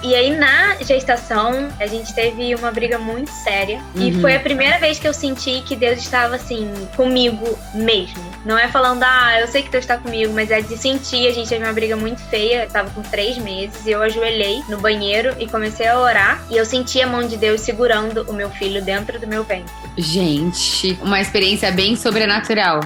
E aí, na gestação, a gente teve uma briga muito séria. E foi a primeira vez que eu senti que Deus estava, assim, comigo mesmo. Não é falando, eu sei que Deus está comigo, mas é de sentir. A gente teve uma briga muito feia. Eu tava com 3 meses e eu ajoelhei no banheiro e comecei a orar. E eu senti a mão de Deus segurando o meu filho dentro do meu ventre. Gente, uma experiência bem sobrenatural.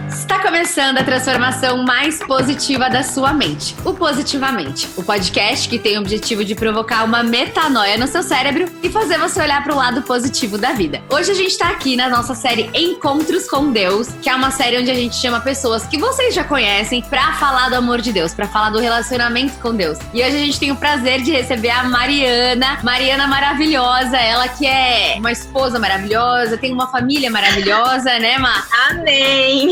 Está começando a transformação mais positiva da sua mente, o Positivamente, o podcast que tem o objetivo de provocar uma metanoia no seu cérebro e fazer você olhar para o lado positivo da vida. Hoje a gente está aqui na nossa série Encontros com Deus, que é uma série onde a gente chama pessoas que vocês já conhecem para falar do amor de Deus, para falar do relacionamento com Deus. E hoje a gente tem o prazer de receber a Mariana maravilhosa, ela que é uma esposa maravilhosa, tem uma família maravilhosa, né, Má? Amém!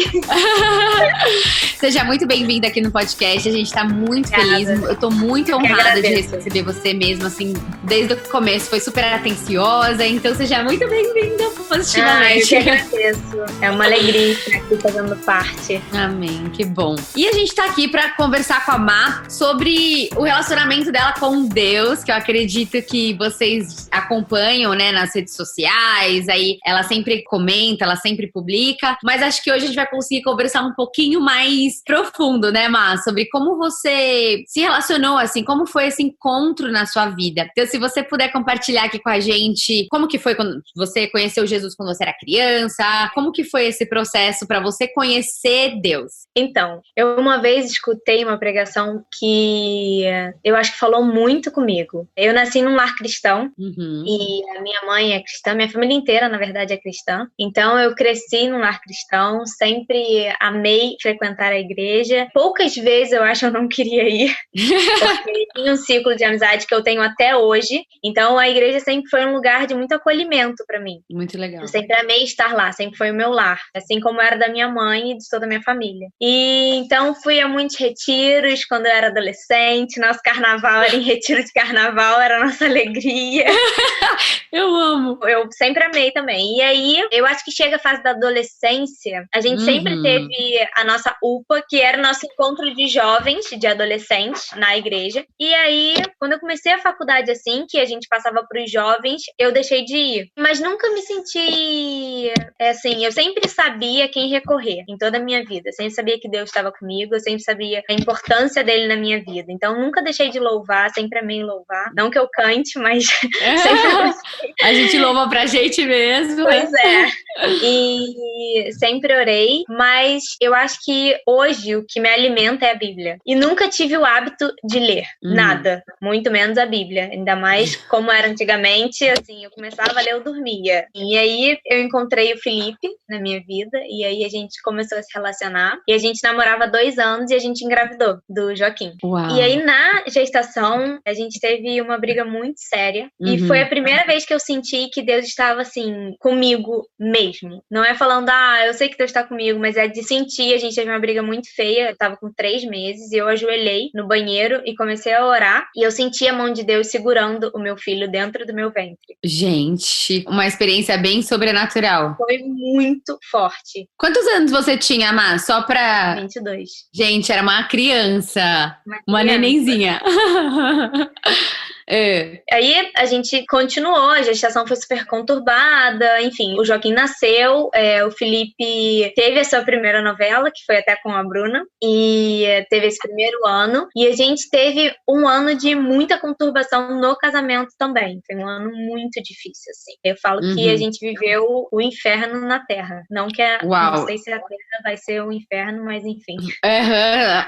Seja muito bem-vinda aqui no podcast. A gente tá muito feliz. Eu tô muito honrada de receber você mesmo, assim, desde o começo. Foi super atenciosa, então seja muito bem-vinda Positivamente. Eu que agradeço. É uma alegria estar aqui fazendo parte. Amém, que bom. E a gente tá aqui pra conversar com a Má sobre o relacionamento dela com Deus, que eu acredito que vocês acompanham, né, nas redes sociais. Aí ela sempre comenta, ela sempre publica, mas acho que hoje a gente vai conseguir conversar um pouquinho mais profundo, né, Má? Sobre como você se relacionou, assim, como foi esse encontro na sua vida. Então, se você puder compartilhar aqui com a gente, como que foi quando você conheceu Jesus quando você era criança? Como que foi esse processo para você conhecer Deus? Então, eu uma vez escutei uma pregação que eu acho que falou muito comigo. Eu nasci num lar cristão e a minha mãe é cristã, minha família inteira, na verdade, é cristã. Então, eu cresci num lar cristão, sempre amei frequentar a igreja. Poucas vezes eu acho que eu não queria ir, porque tinha um ciclo de amizade que eu tenho até hoje. Então a igreja sempre foi um lugar de muito acolhimento para mim. Muito legal. Eu sempre amei estar lá, sempre foi o meu lar, assim como era da minha mãe e de toda a minha família. E então fui a muitos retiros quando eu era adolescente. Nosso carnaval era em retiro de carnaval, era a nossa alegria. Eu amo. Eu sempre amei também. E aí, eu acho que chega a fase da adolescência, a gente sempre teve a nossa UPA, que era o nosso encontro de jovens, de adolescentes, na igreja. E aí, quando eu comecei a faculdade assim, que a gente passava pros jovens, eu deixei de ir. Mas nunca me senti, assim, eu sempre sabia quem recorrer em toda a minha vida. Eu sempre sabia que Deus estava comigo, eu sempre sabia a importância dele na minha vida. Então, nunca deixei de louvar, sempre amei louvar. Não que eu cante, mas sempre gostei. A gente louva pra gente mesmo. Pois é. E sempre orei, mas eu acho que hoje o que me alimenta é a Bíblia. E nunca tive o hábito de ler nada, muito menos a Bíblia. Ainda mais como era antigamente, assim, eu começava a ler, eu dormia. E aí eu encontrei o Felipe na minha vida, e aí a gente começou a se relacionar. E a gente namorava 2 anos e a gente engravidou do Joaquim. Uau. E aí na gestação, a gente teve uma briga muito séria. E foi a primeira vez que eu senti que Deus estava, assim, comigo mesmo. Não é falando, eu sei que Deus está comigo, mas é de sentir. A gente teve uma briga muito feia. Eu tava com 3 meses e eu ajoelhei no banheiro e comecei a orar. E eu senti a mão de Deus segurando o meu filho dentro do meu ventre. Gente, uma experiência bem sobrenatural. Foi muito forte. Quantos anos você tinha, Má? Só pra... 22. Gente, era uma criança. Uma nenenzinha. Aí a gente continuou, a gestação foi super conturbada, enfim, o Joaquim nasceu, o Felipe teve a sua primeira novela, que foi até com a Bruna, e teve esse primeiro ano, e a gente teve um ano de muita conturbação no casamento também, foi um ano muito difícil, assim. Eu falo que a gente viveu o inferno na Terra, não sei se a Terra vai ser o inferno, mas enfim.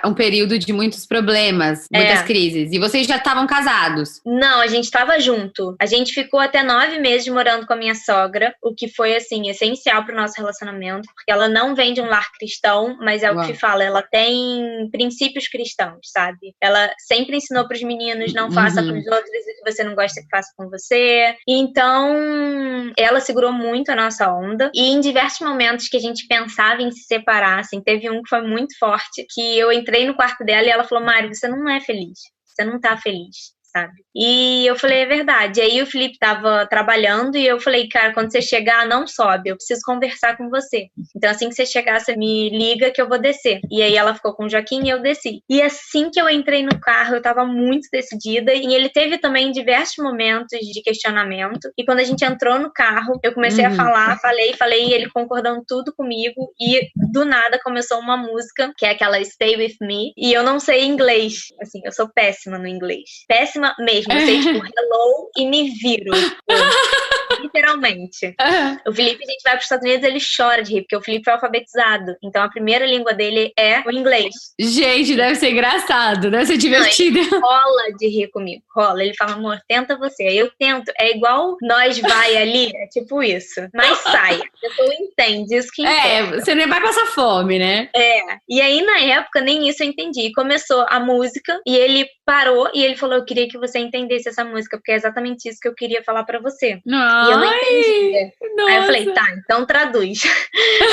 Um período de muitos problemas, muitas crises, e vocês já estavam casados? Não, a gente tava junto. A gente ficou até 9 meses morando com a minha sogra, o que foi, assim, essencial pro nosso relacionamento, porque ela não vem de um lar cristão, mas é o que fala, ela tem princípios cristãos, sabe? Ela sempre ensinou pros meninos, não faça pros outros o que você não gosta que faça com você. Então, ela segurou muito a nossa onda, e em diversos momentos que a gente pensava em se separar, assim, teve um que foi muito forte, que eu entrei no quarto dela e ela falou, Mari, você não é feliz. Você não tá feliz. sabe? E eu falei, é verdade. E aí o Felipe tava trabalhando e eu falei, cara, quando você chegar, não sobe, eu preciso conversar com você. Então assim que você chegar, você me liga que eu vou descer. E aí ela ficou com o Joaquim e eu desci. E assim que eu entrei no carro, eu tava muito decidida e ele teve também diversos momentos de questionamento. E quando a gente entrou no carro, eu comecei a falar, falei, e ele concordando tudo comigo e do nada começou uma música, que é aquela Stay With Me, e eu não sei inglês, assim, eu sou péssima no inglês. Péssima mesmo, eu sei tipo hello e me viro. Literalmente. O Felipe, a gente vai para os Estados Unidos, ele chora de rir, porque o Felipe foi alfabetizado. Então a primeira língua dele é o inglês. Gente, deve ser engraçado, deve ser divertido. Não, ele rola de rir comigo, rola. Ele fala, amor, tenta você. Aí eu tento, é igual nós vai ali, é tipo isso. Mas sai, a pessoa entende, isso que importa. Você nem vai passar fome, né? E aí na época nem isso eu entendi. Começou a música e ele parou e ele falou, eu queria que você entendesse essa música, porque é exatamente isso que eu queria falar pra você. Ai, e eu não entendia. Nossa. Aí eu falei, tá, então traduz.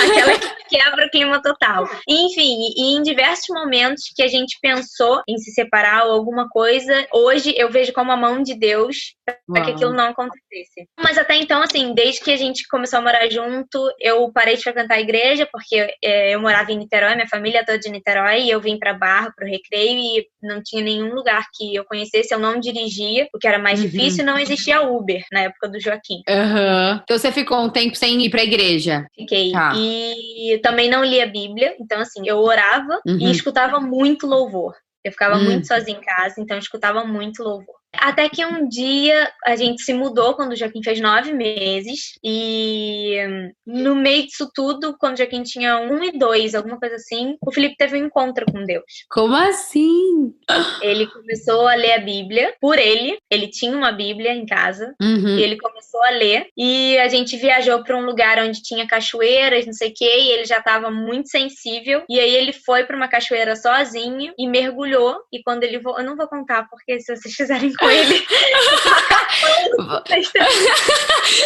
Aquela que quebra o clima total. Enfim, e em diversos momentos que a gente pensou em se separar ou alguma coisa, hoje eu vejo como a mão de Deus para que aquilo não acontecesse. Mas até então, assim, desde que a gente começou a morar junto, eu parei de frequentar a igreja, porque eu morava em Niterói, minha família toda de Niterói, e eu vim pra Barra, pro Recreio, e não tinha nenhum lugar que eu conhecesse, eu não dirigia, o que era mais difícil, e não existia Uber na época do Joaquim. Então você ficou um tempo sem ir pra igreja? Fiquei. E também não lia a Bíblia, então assim, eu orava e escutava muito louvor. Eu ficava muito sozinha em casa, então eu escutava muito louvor. Até que um dia a gente se mudou quando o Joaquim fez 9 meses. E no meio disso tudo, quando o Joaquim tinha 1 e 2, alguma coisa assim, o Felipe teve um encontro com Deus. Como assim? Ele começou a ler a Bíblia por ele. Ele tinha uma Bíblia em casa. E ele começou a ler. E a gente viajou para um lugar onde tinha cachoeiras, não sei o quê. E ele já estava muito sensível. E aí ele foi para uma cachoeira sozinho e mergulhou. E quando ele eu não vou contar, porque se vocês fizerem com ele.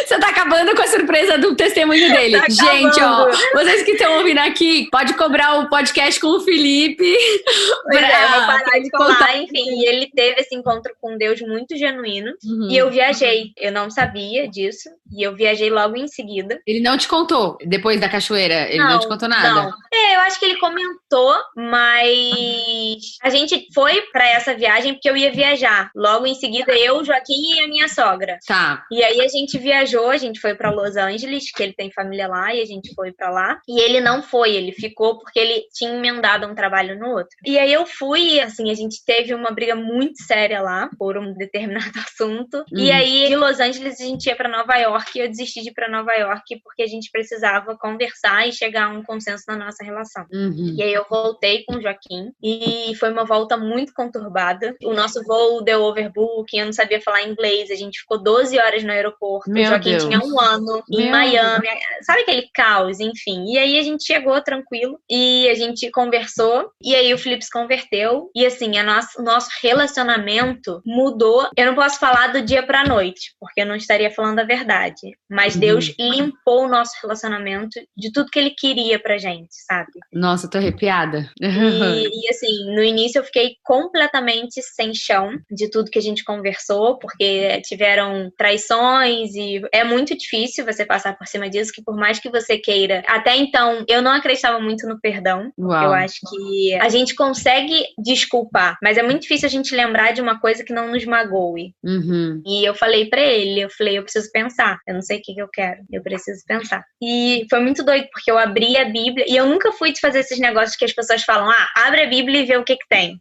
Você tá acabando com a surpresa do testemunho dele. Tá gente, ó, vocês que estão ouvindo aqui, pode cobrar o podcast com o Felipe. Eu vou parar de falar. Enfim, e ele teve esse encontro com Deus muito genuíno. E eu viajei. Eu não sabia disso. E eu viajei logo em seguida. Ele não te contou depois da cachoeira? Ele não te contou nada? Não. Eu acho que ele comentou, mas a gente foi pra essa viagem porque eu ia viajar. Logo em seguida, eu, Joaquim e a minha sogra. Tá. E aí a gente viajou, a gente foi pra Los Angeles, que ele tem família lá, e a gente foi pra lá. E ele não foi, ele ficou porque ele tinha emendado um trabalho no outro. E aí eu fui, assim, a gente teve uma briga muito séria lá, por um determinado assunto. E aí, de Los Angeles, a gente ia pra Nova York, e eu desisti de ir pra Nova York porque a gente precisava conversar e chegar a um consenso na nossa relação. E aí eu voltei com o Joaquim, e foi uma volta muito conturbada. O nosso voo deu overbooking, eu não sabia falar inglês, a gente ficou 12 horas no aeroporto. O Joaquim tinha 1 ano em Miami, sabe aquele caos, enfim. E aí a gente chegou tranquilo e a gente conversou, e aí o Felipe se converteu, e assim, o nosso relacionamento mudou. Eu não posso falar do dia pra noite, porque eu não estaria falando a verdade, mas Deus limpou o nosso relacionamento de tudo que ele queria pra gente, sabe? Nossa, eu tô arrepiada. E assim, no início eu fiquei completamente sem chão de tudo que a gente conversou, porque tiveram traições e é muito difícil você passar por cima disso, que por mais que você queira. Até então, eu não acreditava muito no perdão. Eu acho que a gente consegue desculpar, mas é muito difícil a gente lembrar de uma coisa que não nos magoe. E eu falei pra ele, eu preciso pensar. Eu não sei o que eu quero, eu preciso pensar. E foi muito doido, porque eu abri a Bíblia, e eu nunca fui de fazer esses negócios que as pessoas falam, abre a Bíblia e vê o que tem.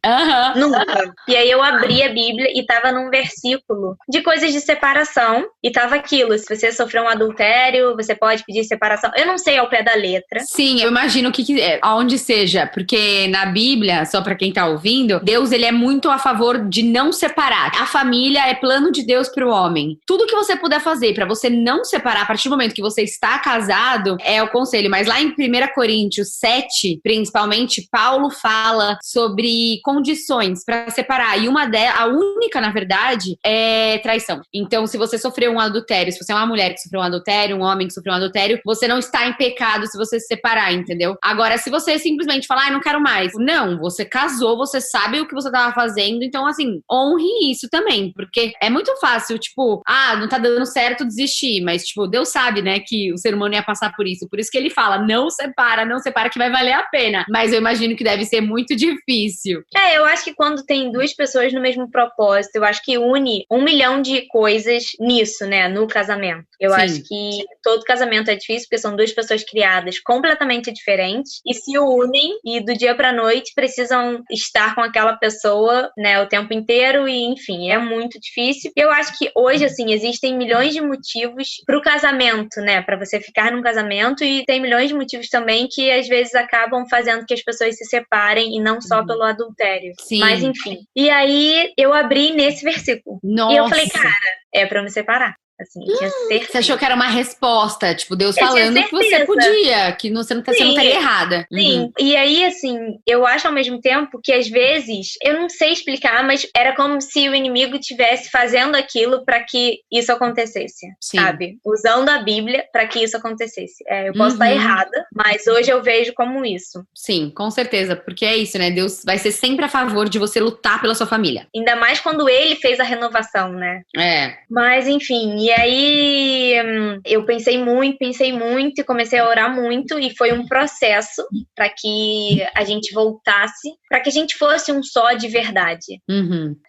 Nunca. E aí eu abri a Bíblia e tava num versículo de coisas de separação, e tava aquilo, se você sofreu um adultério, você pode pedir separação. Eu não sei ao pé da letra. Sim, eu imagino que aonde seja, porque na Bíblia, só pra quem tá ouvindo, Deus, ele é muito a favor de não separar. A família é plano de Deus pro homem. Tudo que você puder fazer pra você não separar, a partir do momento que você está casado, é o conselho. Mas lá em 1 Coríntios 7, principalmente, Paulo fala sobre condições pra separar. E a única na verdade, é traição. Então, se você sofreu um adultério, se você é uma mulher que sofreu um adultério, um homem que sofreu um adultério, você não está em pecado se você se separar, entendeu? Agora, se você simplesmente falar, não quero mais. Não, você casou, você sabe o que você tava fazendo, então, assim, honre isso também, porque é muito fácil, tipo, não tá dando certo, desistir, mas, tipo, Deus sabe, né, que o ser humano ia passar por isso que ele fala, não separa que vai valer a pena, mas eu imagino que deve ser muito difícil. Eu acho que quando tem duas pessoas no mesmo propósito, eu acho que une 1 milhão de coisas nisso, né, no casamento. Eu acho que todo casamento é difícil, porque são duas pessoas criadas completamente diferentes e se unem e do dia pra noite precisam estar com aquela pessoa, né, o tempo inteiro e, enfim, é muito difícil. Eu acho que hoje, assim, existem milhões de motivos pro casamento, né, pra você ficar num casamento e tem milhões de motivos também que às vezes acabam fazendo que as pessoas se separem e não só pelo adultério. Sim. Mas, enfim. E aí, eu abri nesse versículo. Nossa. E eu falei, cara, é pra eu me separar. Assim, tinha certeza. Você achou que era uma resposta, tipo, Deus falando que você podia, que você não estaria errada. Sim, e aí, assim, eu acho ao mesmo tempo que às vezes, eu não sei explicar, mas era como se o inimigo estivesse fazendo aquilo pra que isso acontecesse, sabe? Usando a Bíblia pra que isso acontecesse. Eu posso estar errada, mas hoje eu vejo como isso. Sim, com certeza, porque é isso, né? Deus vai ser sempre a favor de você lutar pela sua família. Ainda mais quando ele fez a renovação, né? Mas, enfim, e aí eu pensei muito e comecei a orar muito e foi um processo para que a gente voltasse, para que a gente fosse um só de verdade.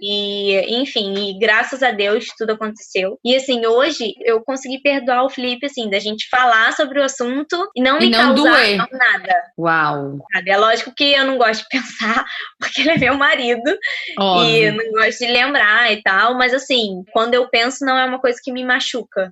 E, enfim, e graças a Deus tudo aconteceu. E assim, hoje eu consegui perdoar o Felipe, assim, da gente falar sobre o assunto e não me causar nada. Uau! Sabe? É lógico que eu não gosto de pensar, porque ele é meu marido. Óbvio. E eu não gosto de lembrar e tal, mas assim, quando eu penso não é uma coisa que me machuca.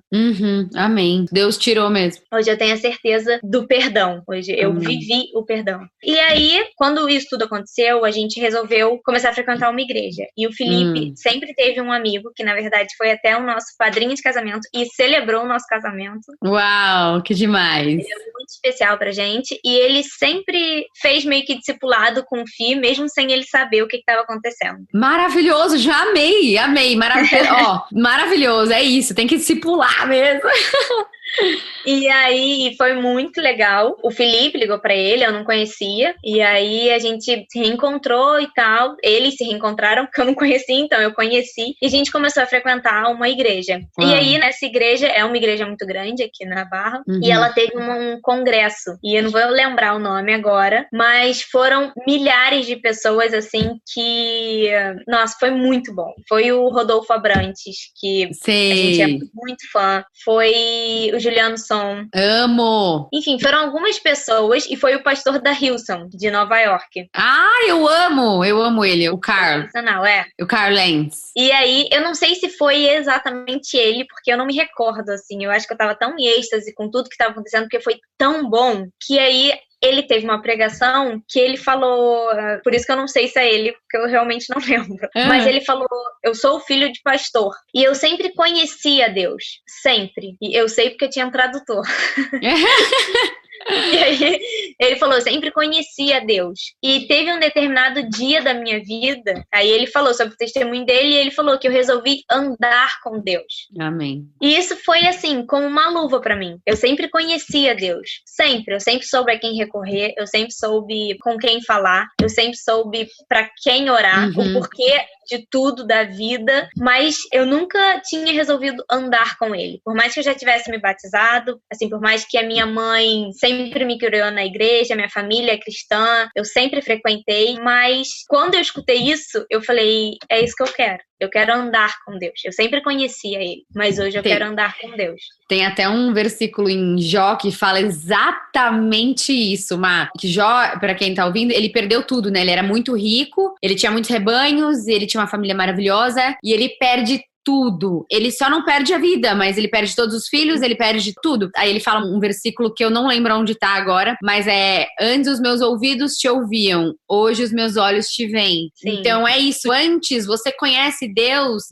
Amém. Deus tirou mesmo. Hoje eu tenho a certeza do perdão. Hoje eu vivi o perdão. E aí, quando isso tudo aconteceu, a gente resolveu começar a frequentar uma igreja. E o Felipe sempre teve um amigo, que na verdade foi até o nosso padrinho de casamento e celebrou o nosso casamento. Uau, que demais. Ele é muito especial pra gente. E ele sempre fez meio que discipulado com o Fih, mesmo sem ele saber o que estava acontecendo. Maravilhoso, já amei. Maravilhoso, é isso, tem que discipular mesmo. E aí foi muito legal. O Felipe ligou pra ele, eu não conhecia. E aí a gente se reencontrou e tal. Eles se reencontraram, porque eu não conhecia, então eu conheci. E a gente começou a frequentar uma igreja. E aí nessa igreja, é uma igreja muito grande aqui na Barra. E ela teve um congresso. E eu não vou lembrar o nome agora. Mas foram milhares de pessoas, assim, que... Nossa, foi muito bom. Foi o Rodolfo Abrantes, que a gente é muito fã. Foi o Juliano Som. Amo! Enfim, foram algumas pessoas e foi o pastor da Hillsong, de Nova York. Eu amo ele, o Carl. O Carl Lenz. E aí, eu não sei se foi exatamente ele, porque eu não me recordo, assim, eu acho que eu tava tão em êxtase com tudo que tava acontecendo, porque foi tão bom, que aí... Ele teve uma pregação que ele falou, por isso que eu não sei se é ele, porque eu realmente não lembro. Mas ele falou, eu sou o filho de pastor. E eu sempre conhecia Deus, sempre. E eu sei porque eu tinha um tradutor. E aí ele falou, eu sempre conhecia Deus. E teve um determinado dia da minha vida, aí ele falou sobre o testemunho dele e ele falou que eu resolvi andar com Deus. Amém. E isso foi assim, como uma luva pra mim. Eu sempre conhecia Deus, sempre. Eu sempre soube a quem recorrer, eu sempre soube com quem falar, eu sempre soube pra quem orar, o porquê de tudo da vida, mas eu nunca tinha resolvido andar com ele. Por mais que eu já tivesse me batizado, assim, por mais que a minha mãe sempre me criou na igreja, minha família é cristã, eu sempre frequentei, mas quando eu escutei isso, eu falei, é isso que eu quero. Eu quero andar com Deus. Eu sempre conhecia ele, mas hoje eu quero andar com Deus. Tem até um versículo em Jó que fala exatamente isso, Má. Que Jó, pra quem tá ouvindo, ele perdeu tudo, né? Ele era muito rico, ele tinha muitos rebanhos, ele tinha uma família maravilhosa e ele perde tudo. Ele só não perde a vida, mas ele perde todos os filhos, ele perde tudo. Aí ele fala um versículo que eu não lembro onde tá agora, mas antes os meus ouvidos te ouviam, hoje os meus olhos te veem. Sim. Então é isso. Antes você conhece Deus,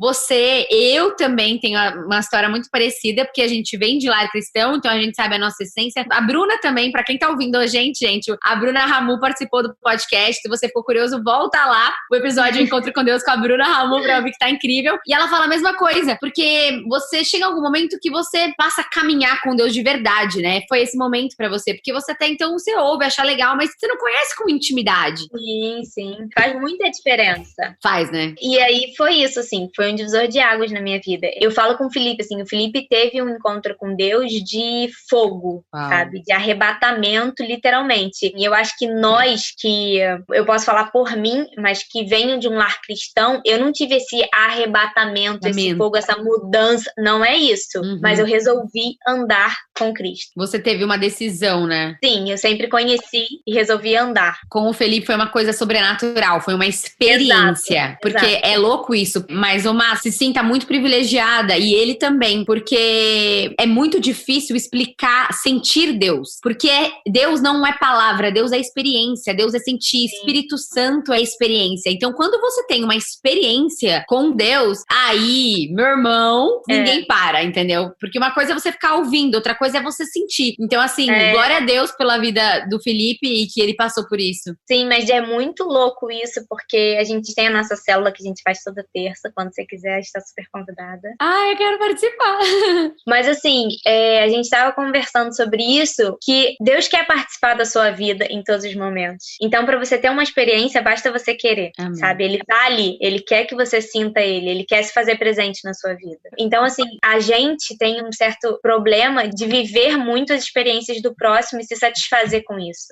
eu também tenho uma história muito parecida, porque a gente vem de lar cristão, então a gente sabe a nossa essência. A Bruna também, pra quem tá ouvindo a gente, a Bruna Ramu participou do podcast. Se você ficou curioso, volta lá o episódio Encontro com Deus com a Bruna Ramu pra ouvir que tá incrível. E ela fala a mesma coisa, porque você chega a algum momento que você passa a caminhar com Deus de verdade, né? Foi esse momento pra você, porque você até então você ouve, acha legal, mas você não conhece com intimidade. Sim. Faz muita diferença. Faz, né? E aí foi isso, assim, foi um divisor de águas na minha vida. Eu falo com o Felipe, assim, o Felipe teve um encontro com Deus de fogo, sabe? De arrebatamento, literalmente. E eu acho que nós, que eu posso falar por mim, mas que venho de um lar cristão, eu não tive esse arrebatamento, esse fogo, essa mudança. Não é isso. Mas eu resolvi andar com Cristo. Você teve uma decisão, né? Sim, eu sempre conheci e resolvi andar. Com o Felipe foi uma coisa sobrenatural, foi uma experiência. Exato. Porque é louco isso, mas uma se sinta muito privilegiada, e ele também, porque é muito difícil explicar, sentir Deus. Porque Deus não é palavra, Deus é experiência, Deus é sentir, Espírito Santo é experiência. Então, quando você tem uma experiência com Deus, aí, meu irmão, ninguém para, entendeu? Porque uma coisa é você ficar ouvindo, outra coisa é você sentir. Então, assim, glória a Deus pela vida do Felipe e que ele passou por isso. Sim, mas é muito louco isso, porque a gente tem a nossa célula que a gente faz toda terça. Quando você quiser, está super convidada. Ah, eu quero participar. Mas assim, a gente estava conversando sobre isso, que Deus quer participar da sua vida em todos os momentos. Então, para você ter uma experiência, basta você querer, sabe? Ele tá ali, ele quer que você sinta ele quer se fazer presente na sua vida. Então, assim, a gente tem um certo problema de viver muito as experiências do próximo e se satisfazer com isso.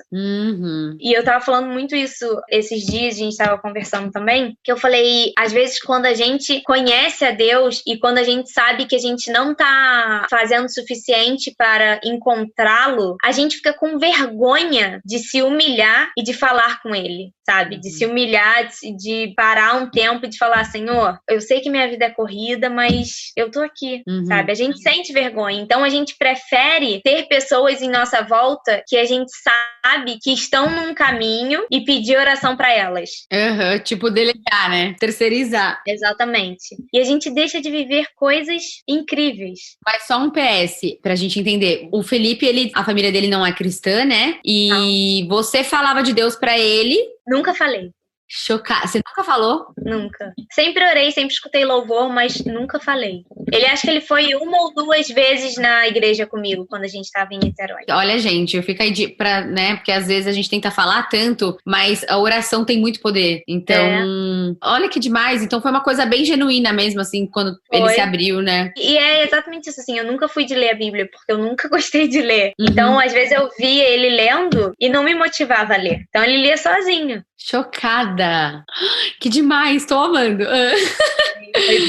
E eu tava falando muito isso esses dias, a gente tava conversando também, que eu falei, às vezes, quando a gente conhece a Deus e quando a gente sabe que a gente não tá fazendo o suficiente para encontrá-lo, a gente fica com vergonha de se humilhar e de falar com ele, sabe? De se humilhar, de parar um tempo e de falar, Senhor, eu sei que minha vida é corrida, mas eu tô aqui, sabe? A gente sente vergonha, então a gente prefere ter pessoas em nossa volta que a gente sabe que estão num caminho e pedir oração pra elas. Tipo delegar, né? Terceirizar. Exatamente. E a gente deixa de viver coisas incríveis. Mas só um PS, pra gente entender. O Felipe, a família dele não é cristã, né? E você falava de Deus pra ele. Nunca falei. Chocada. Você nunca falou? Nunca. Sempre orei, sempre escutei louvor, mas nunca falei. Ele acha que ele foi 1 ou 2 vezes na igreja comigo, quando a gente tava em Niterói. Olha, gente, eu fico aí né? Porque às vezes a gente tenta falar tanto, mas a oração tem muito poder. Então, olha que demais. Então foi uma coisa bem genuína mesmo, assim, quando ele se abriu, né? E é exatamente isso, assim, eu nunca fui de ler a Bíblia, porque eu nunca gostei de ler. Então, às vezes eu via ele lendo e não me motivava a ler. Então ele lia sozinho. Chocada! Que demais, tô amando!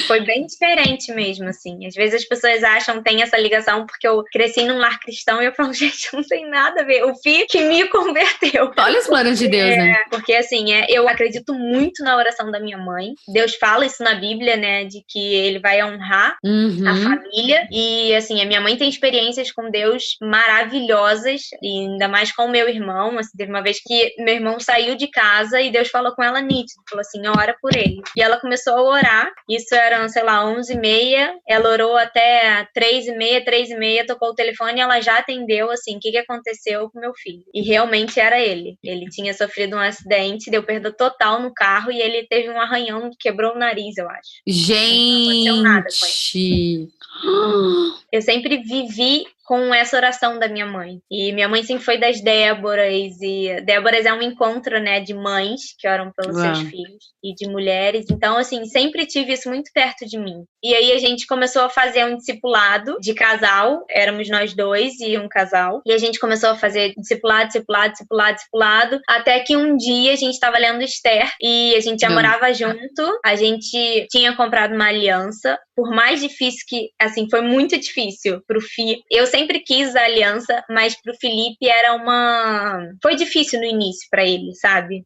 Foi bem diferente mesmo, assim. Às vezes as pessoas acham, tem essa ligação, porque eu cresci num lar cristão e eu falo, gente, não tem nada a ver. O filho que me converteu. Olha os planos de Deus, né? Porque, assim, eu acredito muito na oração da minha mãe. Deus fala isso na Bíblia, né, de que ele vai honrar a família. E, assim, a minha mãe tem experiências com Deus maravilhosas, e ainda mais com o meu irmão. Assim, teve uma vez que meu irmão saiu de casa e Deus falou com ela nítido, falou assim, ora por ele. E ela começou a orar. Isso eram, sei lá, 11h30, ela orou até 3h30, tocou o telefone e ela já atendeu, assim, o que aconteceu com meu filho. E realmente era ele. Ele tinha sofrido um acidente, deu perda total no carro e ele teve um arranhão, quebrou o nariz, eu acho. Gente! Não aconteceu nada com ele. Eu sempre vivi com essa oração da minha mãe. E minha mãe sempre foi das Déboras, e Déboras é um encontro, né, de mães que oram pelos seus filhos e de mulheres. Então, assim, sempre tive isso muito perto de mim. E aí a gente começou a fazer um discipulado de casal, éramos nós 2 e um casal. E a gente começou a fazer discipulado, até que um dia a gente estava lendo Esther e a gente já morava junto, a gente tinha comprado uma aliança. Por mais difícil que, assim, foi muito difícil pro filho. Eu sempre sempre quis a aliança, mas pro Felipe foi difícil no início pra ele, sabe?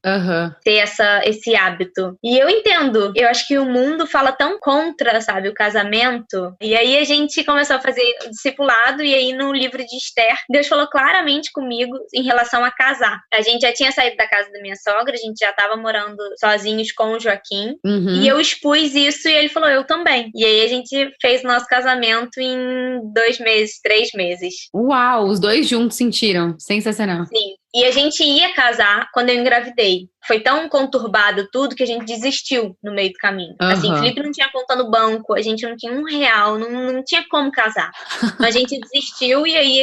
Ter esse hábito. E eu entendo. Eu acho que o mundo fala tão contra, sabe, o casamento. E aí a gente começou a fazer o discipulado, e aí no livro de Esther, Deus falou claramente comigo em relação a casar. A gente já tinha saído da casa da minha sogra, a gente já tava morando sozinhos com o Joaquim. E eu expus isso e ele falou, eu também. E aí a gente fez nosso casamento em 2 meses, 3 meses. Uau, os dois juntos sentiram. Sensacional. Sim. E a gente ia casar quando eu engravidei. Foi tão conturbado tudo que a gente desistiu no meio do caminho. Assim, o Felipe não tinha conta no banco, a gente não tinha R$1, não tinha como casar. Então a gente desistiu e aí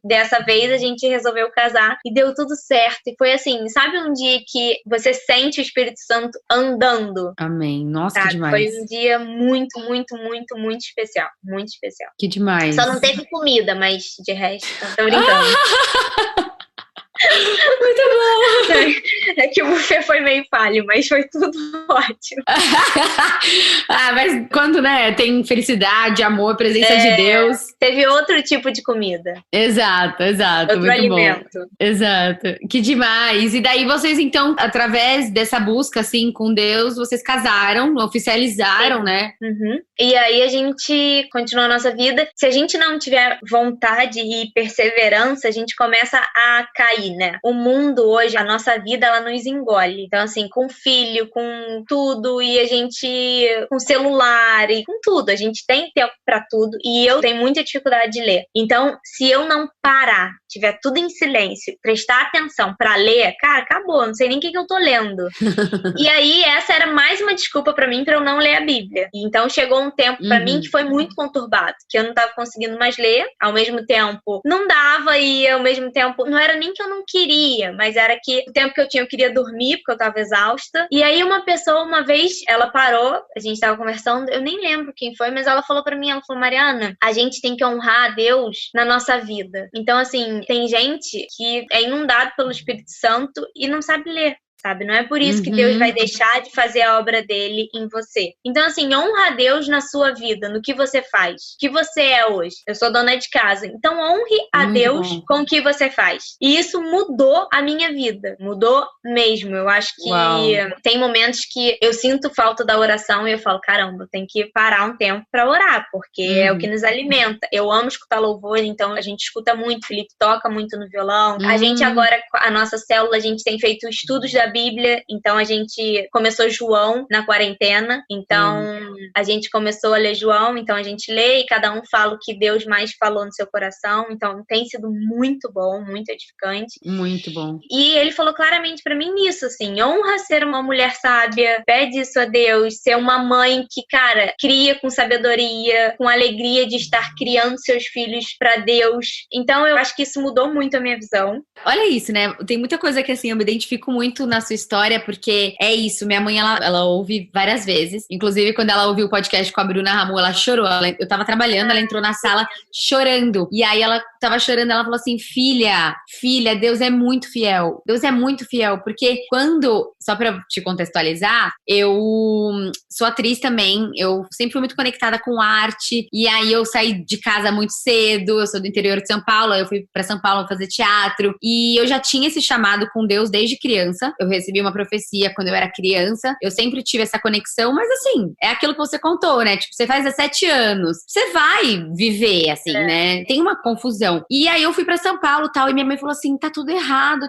dessa vez, a gente resolveu casar e deu tudo certo. E foi assim, sabe um dia que você sente o Espírito Santo andando? Amém. Nossa, sabe? Que demais. Foi um dia muito, muito, muito, muito especial. Muito especial. Que demais. Só não teve comida, mas de resto, tô brincando. Muito bom! É que o buffet foi meio falho, mas foi tudo ótimo. Mas quando, né, tem felicidade, amor, presença de Deus. Teve outro tipo de comida. Exato. Outro muito alimento. Bom. Exato. Que demais. E daí vocês, então, através dessa busca, assim, com Deus, vocês casaram, oficializaram, né? E aí a gente continua a nossa vida. Se a gente não tiver vontade e perseverança, a gente começa a cair, né? O mundo hoje, a nossa vida, ela nos engole. Então, assim, com filho, com tudo, e a gente com celular e com tudo. A gente tem tempo pra tudo e eu tenho muita dificuldade de ler. Então, se eu não parar, tiver tudo em silêncio, prestar atenção pra ler, cara, acabou. Não sei nem o que eu tô lendo. E aí, essa era mais uma desculpa pra mim pra eu não ler a Bíblia. E então, chegou um tempo pra mim que foi muito conturbado, que eu não tava conseguindo mais ler, ao mesmo tempo não dava, e ao mesmo tempo não era nem que eu não queria, mas era que o tempo que eu tinha eu queria dormir porque eu tava exausta. E aí uma pessoa, uma vez, ela parou, a gente tava conversando, eu nem lembro quem foi, mas ela falou pra mim, ela falou, Mariana, a gente tem que honrar a Deus na nossa vida. Então, assim, tem gente que é inundado pelo Espírito Santo e não sabe ler. Sabe? Não é por isso que Deus vai deixar de fazer a obra dele em você. Então, assim, honra a Deus na sua vida, no que você faz. O que você é hoje? Eu sou dona de casa. Então, honre a Deus com o que você faz. E isso mudou a minha vida. Mudou mesmo. Eu acho que tem momentos que eu sinto falta da oração e eu falo, caramba, tem que parar um tempo pra orar, porque é o que nos alimenta. Eu amo escutar louvor, então a gente escuta muito. O Felipe toca muito no violão. A gente agora, a nossa célula, a gente tem feito estudos da Bíblia, então a gente começou João na quarentena, então a gente começou a ler João, então a gente lê e cada um fala o que Deus mais falou no seu coração, então tem sido muito bom, muito edificante. Muito bom. E ele falou claramente pra mim isso, assim, honra ser uma mulher sábia, pede isso a Deus, ser uma mãe que, cara, cria com sabedoria, com alegria de estar criando seus filhos pra Deus. Então eu acho que isso mudou muito a minha visão. Olha isso, né? Tem muita coisa que, assim, eu me identifico muito na sua história, porque é isso. Minha mãe, ela ouve várias vezes. Inclusive, quando ela ouviu o podcast com a Bruna Ramu, ela chorou. Eu tava trabalhando, ela entrou na sala chorando. E aí ela tava chorando, ela falou assim, filha, Deus é muito fiel. Deus é muito fiel. Porque quando, só pra te contextualizar, eu sou atriz também. Eu sempre fui muito conectada com arte. E aí eu saí de casa muito cedo. Eu sou do interior de São Paulo. Eu fui pra São Paulo fazer teatro. E eu já tinha esse chamado com Deus desde criança. Eu recebi uma profecia quando eu era criança. Eu sempre tive essa conexão, mas assim, é aquilo que você contou, né? Tipo, você faz 17 anos. Você vai viver, assim, né? Tem uma confusão. E aí eu fui pra São Paulo e tal, e minha mãe falou assim, tá tudo errado,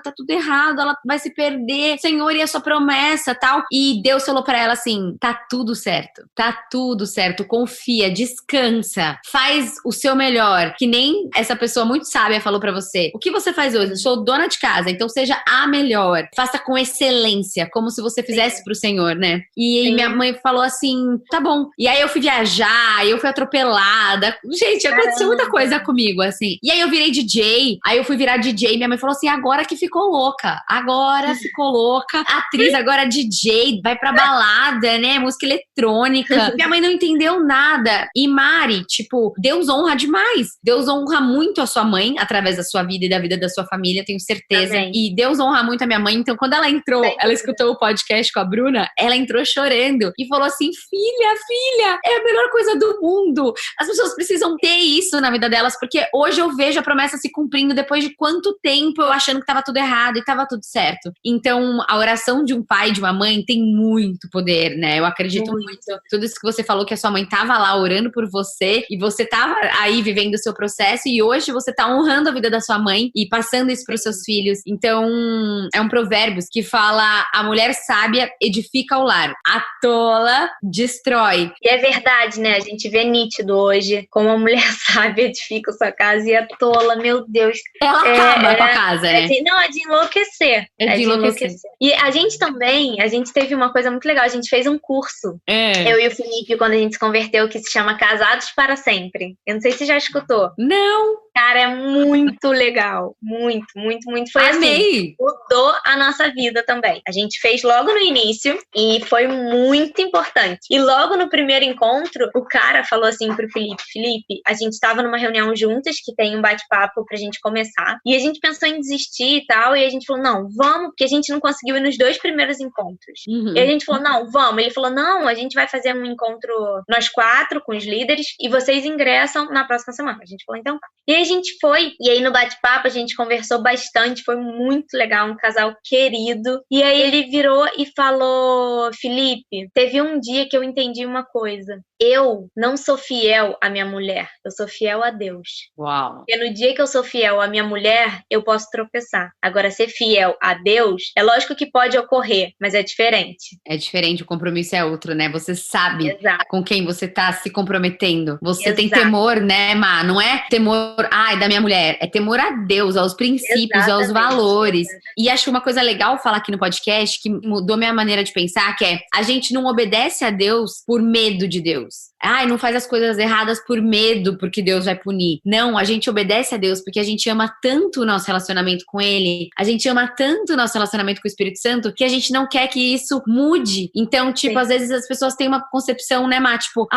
ela vai se perder, Senhor, e a sua promessa, tal. E Deus falou pra ela assim, tá tudo certo, confia, descansa, faz o seu melhor, que nem essa pessoa muito sábia falou pra você. O que você faz hoje? Eu sou dona de casa, então seja a melhor. Faça com excelência, como se você fizesse pro Senhor, né? E minha mãe falou assim, tá bom. E aí eu fui viajar, eu fui atropelada. Gente, aconteceu muita coisa comigo, assim. E aí eu virei DJ, aí eu fui virar DJ, minha mãe falou assim, agora ficou louca. Atriz, agora DJ, vai pra balada, né? Música eletrônica. Minha mãe não entendeu nada. E Mari, tipo, Deus honra demais. Deus honra muito a sua mãe, através da sua vida e da vida da sua família, tenho certeza. Amém. E Deus honra muito a minha mãe, então quando ela ela escutou o podcast com a Bruna, ela entrou chorando e falou assim, filha, é a melhor coisa do mundo. As pessoas precisam ter isso na vida delas, porque hoje eu vejo a promessa se cumprindo depois de quanto tempo eu achando que tava tudo errado e tava tudo certo. Então, a oração de um pai e de uma mãe tem muito poder, né? Eu acredito muito. Tudo isso que você falou, que a sua mãe tava lá orando por você e você tava aí vivendo o seu processo e hoje você tá honrando a vida da sua mãe e passando isso pros seus filhos. Então, é um provérbio que fala: a mulher sábia edifica o lar, a tola destrói. E é verdade, né? A gente vê nítido hoje como a mulher sábia edifica sua casa e a tola, meu Deus. Ela acaba com a casa, né? É de enlouquecer. É de enlouquecer. E a gente teve uma coisa muito legal, a gente fez um curso. Eu e o Felipe, quando a gente se converteu, que se chama Casados para Sempre. Eu não sei se você já escutou. Não! Cara, é muito legal. Muito, muito, muito. Foi assim, mudou a nossa vida também. A gente fez logo no início e foi muito importante. E logo no primeiro encontro, o cara falou assim pro Felipe, a gente tava numa reunião juntas, que tem um bate-papo pra gente começar, e a gente pensou em desistir e tal, e a gente falou, não, vamos, porque a gente não conseguiu ir nos 2 primeiros encontros. E a gente falou, não, vamos. Ele falou, não, a gente vai fazer um encontro nós 4 com os líderes e vocês ingressam na próxima semana. A gente falou, então tá. E aí a gente foi, e aí no bate-papo a gente conversou bastante, foi muito legal, um casal querido. E aí ele virou e falou, Felipe, teve um dia que eu entendi uma coisa. Eu não sou fiel à minha mulher, eu sou fiel a Deus. Uau! Porque no dia que eu sou fiel à minha mulher, eu posso tropeçar. Agora, ser fiel a Deus, é lógico que pode ocorrer, mas é diferente. É diferente, o compromisso é outro, né? Você sabe com quem você tá se comprometendo. Você tem temor, né, Má? Não é temor, da minha mulher. É temor a Deus, aos princípios, aos valores. E acho uma coisa legal falar aqui no podcast, que mudou minha maneira de pensar, que é, a gente não obedece a Deus por medo de Deus. Não faz as coisas erradas por medo, porque Deus vai punir. Não, a gente obedece a Deus porque a gente ama tanto o nosso relacionamento com Ele, a gente ama tanto o nosso relacionamento com o Espírito Santo, que a gente não quer que isso mude. Então, às vezes as pessoas têm uma concepção, né, Má? Tipo,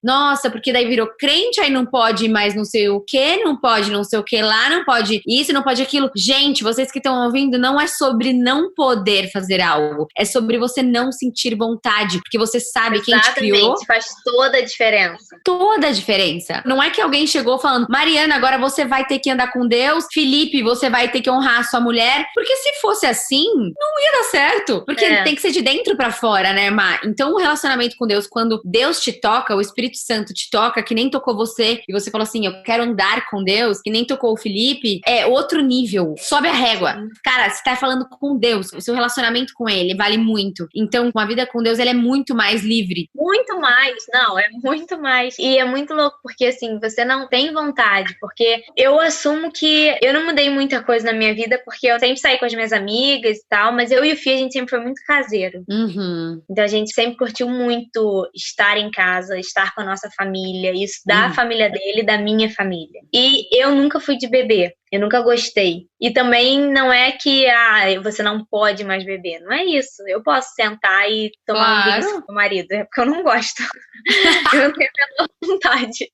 nossa, porque daí virou crente, aí não pode mais não sei o que, não pode não sei o que lá, não pode isso, não pode aquilo. Gente, vocês que estão ouvindo, não é sobre não poder fazer algo, é sobre você não sentir vontade, porque você sabe quem te criou. Faz toda a diferença. Toda a diferença. Não é que alguém chegou falando, Mariana, agora você vai ter que andar com Deus, Felipe, você vai ter que honrar a sua mulher, porque se fosse assim, não ia dar certo, porque tem que ser de dentro pra fora, né, Má? Então o relacionamento com Deus, quando Deus te toca, o Espírito Santo te toca, que nem tocou você, e você falou assim, eu quero andar com Deus, que nem tocou o Felipe, é outro nível, sobe a régua. Cara, você tá falando com Deus, o seu relacionamento com Ele vale muito. Então, uma vida com Deus, ela é muito mais livre. Muito mais, não, é muito mais. E é muito louco, porque assim, você não tem vontade, porque eu assumo que eu não mudei muita coisa na minha vida, porque eu sempre saí com as minhas amigas e tal, mas eu e o Fih, a gente sempre foi muito caseiro. Então a gente sempre curtiu muito estar em casa, estar com a nossa família, isso da família dele, da minha família. E eu nunca fui de beber. Eu nunca gostei. E também não é que você não pode mais beber. Não é isso. Eu posso sentar e tomar um vinho com o marido. É porque eu não gosto. Eu não tenho a menor vontade.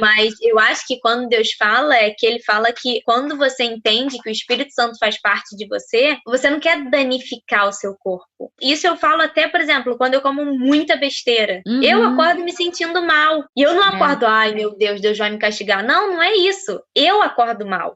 Mas eu acho que quando Deus fala, é que Ele fala que quando você entende que o Espírito Santo faz parte de você, você não quer danificar o seu corpo. Isso eu falo até, por exemplo, quando eu como muita besteira. Eu acordo me sentindo mal. E eu não acordo, ai meu Deus, Deus vai me castigar. Não, não é isso. Eu acordo mal.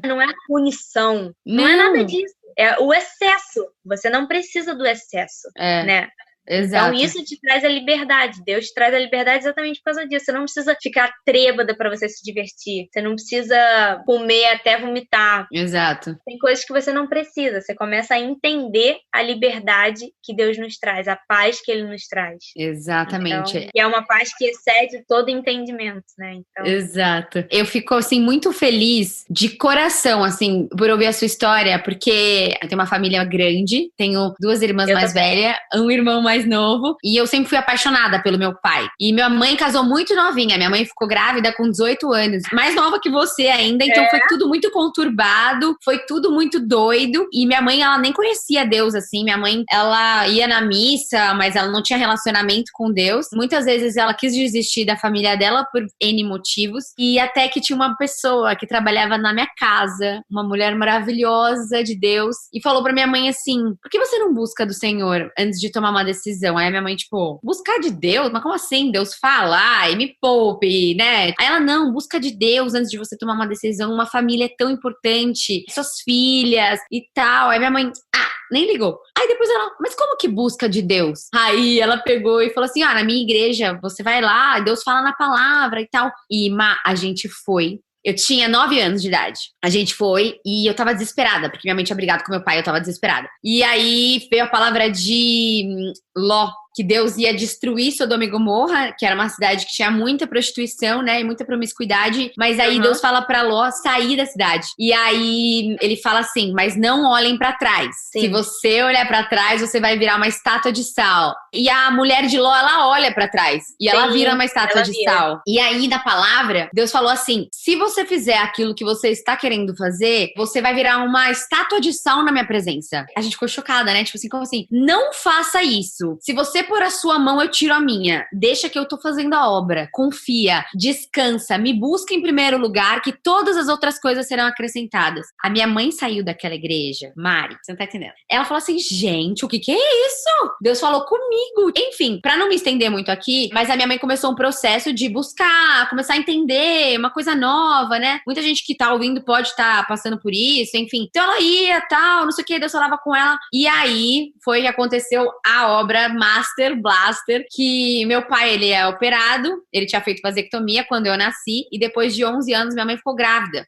Não é a punição. Não é nada disso. É o excesso. Você não precisa do excesso, né? Exato. Então isso te traz a liberdade. Deus te traz a liberdade exatamente por causa disso. Você não precisa ficar trêbada pra você se divertir. Você não precisa comer até vomitar. Exato. Tem coisas que você não precisa. Você começa a entender a liberdade que Deus nos traz, a paz que Ele nos traz. Exatamente. Então, e é uma paz que excede todo entendimento, né? Então... Exato. Eu fico, assim, muito feliz de coração, assim, por ouvir a sua história, porque eu tenho uma família grande, tenho 2 irmãs mais velhas, um irmão mais mais novo. E eu sempre fui apaixonada pelo meu pai. E minha mãe casou muito novinha. Minha mãe ficou grávida com 18 anos. Mais nova que você ainda. Então foi tudo muito conturbado. Foi tudo muito doido. E minha mãe, ela nem conhecia Deus, assim. Minha mãe, ela ia na missa, mas ela não tinha relacionamento com Deus. Muitas vezes ela quis desistir da família dela por N motivos. E até que tinha uma pessoa que trabalhava na minha casa, uma mulher maravilhosa de Deus, e falou pra minha mãe assim: por que você não busca do Senhor antes de tomar uma decisão? Aí a minha mãe, tipo, buscar de Deus? Mas como assim? Deus fala, ai, me poupe, né? Aí ela, não, busca de Deus antes de você tomar uma decisão. Uma família é tão importante, suas filhas e tal. Aí minha mãe, nem ligou. Aí depois ela, mas como que busca de Deus? Aí ela pegou e falou assim, na minha igreja, você vai lá, Deus fala na palavra e tal. E a gente foi. Eu tinha 9 anos de idade. A gente foi e eu tava desesperada, porque minha mãe tinha brigado com meu pai, eu tava desesperada. E aí veio a palavra de Ló, que Deus ia destruir Sodoma e Gomorra, que era uma cidade que tinha muita prostituição, né, e muita promiscuidade, mas aí Deus fala pra Ló sair da cidade. E aí ele fala assim, mas não olhem pra trás. Sim. Se você olhar pra trás, você vai virar uma estátua de sal. E a mulher de Ló, ela olha pra trás e ela vira uma estátua de sal. E aí na palavra, Deus falou assim, se você fizer aquilo que você está querendo fazer, você vai virar uma estátua de sal na minha presença. A gente ficou chocada, né? Tipo assim, como assim? Não faça isso. Se você pôr a sua mão, eu tiro a minha. Deixa que eu tô fazendo a obra. Confia, descansa, me busca em primeiro lugar, que todas as outras coisas serão acrescentadas. A minha mãe saiu daquela igreja, Mari, você não tá entendendo. Ela falou assim, gente, o que é isso? Deus falou comigo. Enfim, pra não me estender muito aqui, mas a minha mãe começou um processo de buscar, começar a entender uma coisa nova, né? Muita gente que tá ouvindo pode estar passando por isso, enfim. Então ela ia, tal, não sei o que, Deus falava com ela. E aí foi que aconteceu a obra Master Blaster, que meu pai, ele é operado, ele tinha feito vasectomia quando eu nasci, e depois de 11 anos minha mãe ficou grávida.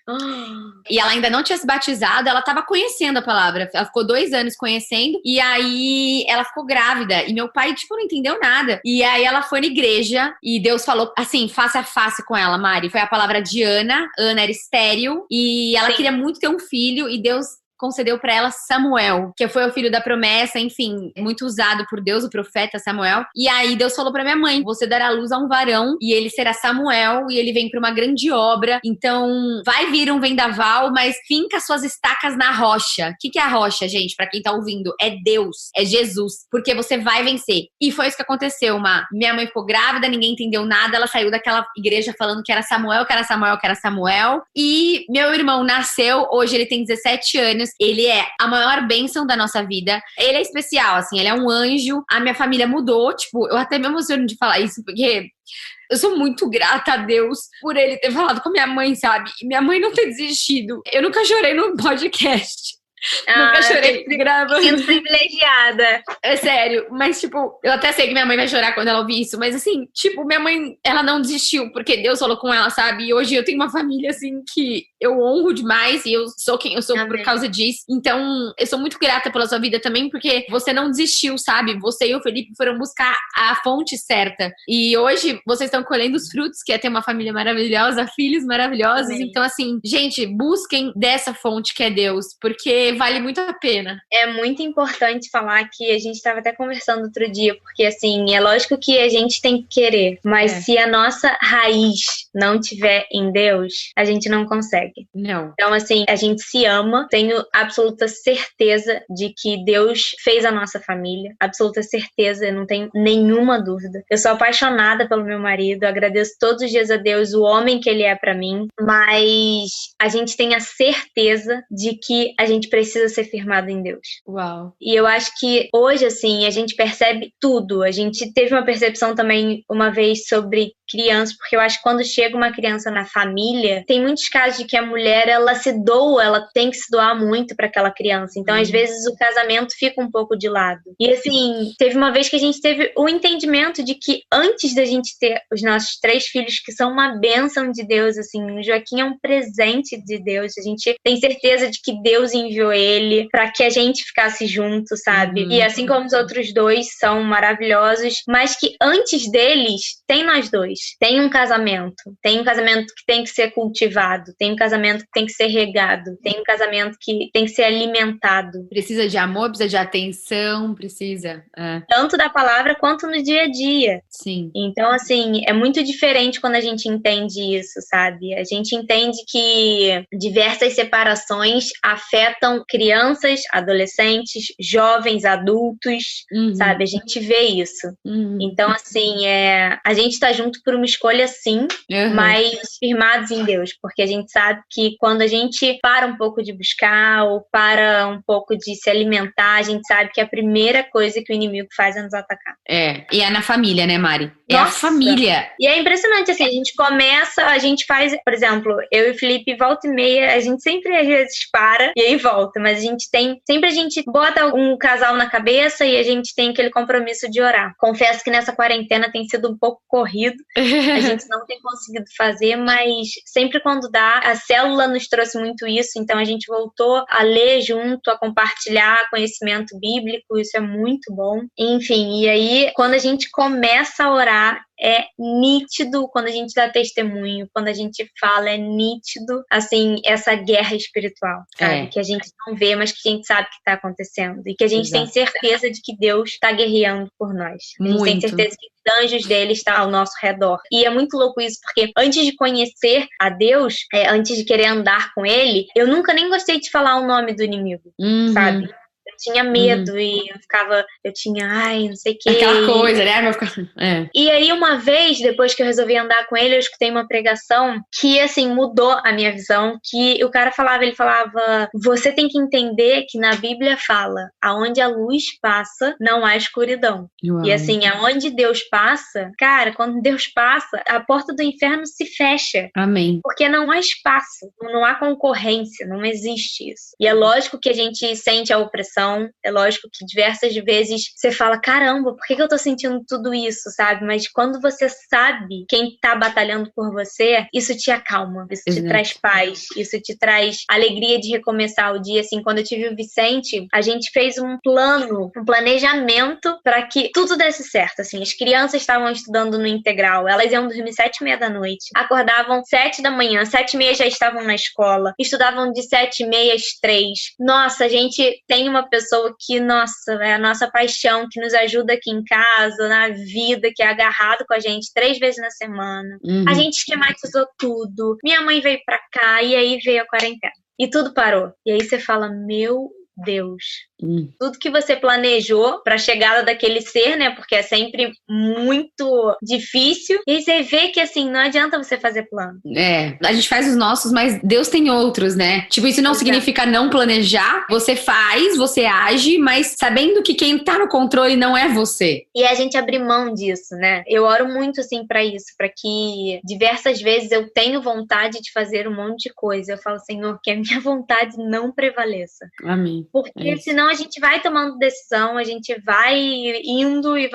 E ela ainda não tinha se batizado, ela tava conhecendo a palavra, ela ficou 2 anos conhecendo, e aí ela ficou grávida, e meu pai, tipo, não entendeu nada. E aí ela foi na igreja, e Deus falou, assim, face a face com ela, Mari, foi a palavra de Ana era estéril, e ela queria muito ter um filho, e Deus concedeu pra ela Samuel, que foi o filho da promessa, enfim, muito usado por Deus, o profeta Samuel. E aí Deus falou pra minha mãe, você dará luz a um varão e ele será Samuel e ele vem pra uma grande obra, então vai vir um vendaval, mas finca suas estacas na rocha. O que é a rocha, gente? Pra quem tá ouvindo, é Deus, é Jesus, porque você vai vencer. E foi isso que aconteceu, minha mãe ficou grávida, ninguém entendeu nada, ela saiu daquela igreja falando que era Samuel, que era Samuel, que era Samuel, e meu irmão nasceu, hoje ele tem 17 anos, ele é a maior bênção da nossa vida. Ele é especial, assim, ele é um anjo. A minha família mudou, tipo, eu até me emociono de falar isso, porque eu sou muito grata a Deus por ele ter falado com minha mãe, sabe? E minha mãe não ter desistido. Eu nunca chorei num podcast. Nunca chorei gravando. Sinto privilegiada. É sério, mas tipo, eu até sei que minha mãe vai chorar quando ela ouvir isso, mas assim, tipo, minha mãe, ela não desistiu porque Deus falou com ela, sabe? E hoje eu tenho uma família assim que eu honro demais e eu sou quem eu sou por causa disso. Então, eu sou muito grata pela sua vida também, porque você não desistiu, sabe? Você e o Felipe foram buscar a fonte certa. E hoje vocês estão colhendo os frutos, que é ter uma família maravilhosa, filhos maravilhosos. Amém. Então, assim, gente, busquem dessa fonte que é Deus, porque vale muito a pena. É muito importante falar que a gente estava até conversando outro dia, porque assim, é lógico que a gente tem que querer, mas se a nossa raiz não tiver em Deus, a gente não consegue. Não. Então, assim, a gente se ama, tenho absoluta certeza de que Deus fez a nossa família, absoluta certeza, eu não tenho nenhuma dúvida. Eu sou apaixonada pelo meu marido, agradeço todos os dias a Deus o homem que ele é pra mim, mas a gente tem a certeza de que a gente precisa ser firmado em Deus. Uau. E eu acho que hoje, assim, a gente percebe tudo. A gente teve uma percepção também uma vez sobre crianças, porque eu acho que quando chega uma criança na família, tem muitos casos de que a mulher, ela se doa, ela tem que se doar muito para aquela criança. Então, às vezes, o casamento fica um pouco de lado. E, assim, teve uma vez que a gente teve o entendimento de que antes da gente ter os nossos 3 filhos, que são uma bênção de Deus, assim, o Joaquim é um presente de Deus. A gente tem certeza de que Deus enviou ele para que a gente ficasse junto, sabe? E assim como os outros 2 são maravilhosos, mas que antes deles, tem nós 2. Tem um casamento que tem que ser cultivado, tem um casamento casamento que tem que ser regado, tem um casamento que tem que ser alimentado. Precisa de amor, precisa de atenção, precisa... Tanto da palavra quanto no dia a dia. Sim. Então, assim, é muito diferente quando a gente entende isso, sabe? A gente entende que diversas separações afetam crianças, adolescentes, jovens, adultos, sabe? A gente vê isso. Então, assim, a gente tá junto por uma escolha, sim, mas firmados em Deus, porque a gente sabe que quando a gente para um pouco de buscar ou para um pouco de se alimentar, a gente sabe que a primeira coisa que o inimigo faz é nos atacar. E é na família, né, Mari? Nossa. A família. E é impressionante, assim, a gente faz, por exemplo, eu e o Felipe, volta e meia, a gente sempre às vezes para e aí volta, mas sempre a gente bota um casal na cabeça e a gente tem aquele compromisso de orar. Confesso que nessa quarentena tem sido um pouco corrido, a gente não tem conseguido fazer, mas sempre quando dá, a célula nos trouxe muito isso, então a gente voltou a ler junto, a compartilhar conhecimento bíblico, isso é muito bom. Enfim, e aí quando a gente começa a orar, é nítido quando a gente dá testemunho, quando a gente fala, é nítido, assim, essa guerra espiritual, sabe? Que a gente não vê, mas que a gente sabe que está acontecendo. E que a gente tem certeza de que Deus está guerreando por nós. A gente tem certeza que os anjos dele estão ao nosso redor. E é muito louco isso, porque antes de conhecer a Deus, antes de querer andar com ele, eu nunca nem gostei de falar o nome do inimigo, sabe? Eu tinha medo e eu tinha, não sei o que. Aquela coisa, né? E aí, uma vez, depois que eu resolvi andar com ele, eu escutei uma pregação que, assim, mudou a minha visão, que o cara falava, você tem que entender que na Bíblia fala, aonde a luz passa, não há escuridão. Uau. E assim, aonde Deus passa, cara, quando Deus passa, a porta do inferno se fecha. Amém. Porque não há espaço, não há concorrência, não existe isso. E é lógico que a gente sente a opressão, é lógico que diversas vezes você fala, caramba, por que eu tô sentindo tudo isso, sabe? Mas quando você sabe quem tá batalhando por você, isso te acalma, isso te traz paz, isso te traz alegria de recomeçar o dia. Assim, quando eu tive o Vicente, a gente fez um planejamento para que tudo desse certo, assim. As crianças estavam estudando no integral, elas iam dormir 7h30 da noite, acordavam 7 da manhã, 7h30 já estavam na escola, estudavam de 7h30 às 3. Nossa, a gente tem uma pessoa que, nossa, é a nossa paixão, que nos ajuda aqui em casa, na vida, que é agarrado com a gente 3 vezes na semana. A gente esquematizou tudo. Minha mãe veio pra cá e aí veio a quarentena. E tudo parou. E aí você fala, meu Deus. Tudo que você planejou para a chegada daquele ser, né? Porque é sempre muito difícil. E aí você vê que, assim, não adianta você fazer plano. A gente faz os nossos, mas Deus tem outros, né? Tipo, isso não significa não planejar. Você faz, você age, mas sabendo que quem tá no controle não é você. E a gente abrir mão disso, né? Eu oro muito, assim, para isso. Para que diversas vezes eu tenho vontade de fazer um monte de coisa. Eu falo, Senhor, que a minha vontade não prevaleça. Amém. Porque senão a gente vai tomando decisão, a gente vai indo e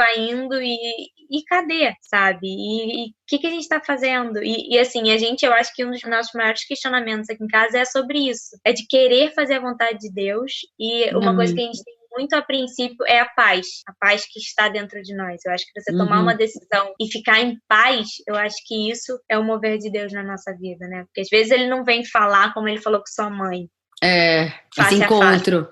cadê, sabe? E o que a gente tá fazendo? E assim, eu acho que um dos nossos maiores questionamentos aqui em casa é sobre isso. É de querer fazer a vontade de Deus. E uma coisa que a gente tem muito a princípio é a paz que está dentro de nós. Eu acho que você tomar uma decisão e ficar em paz, eu acho que isso é o mover de Deus na nossa vida, né? Porque às vezes ele não vem falar como ele falou com sua mãe. Esse encontro.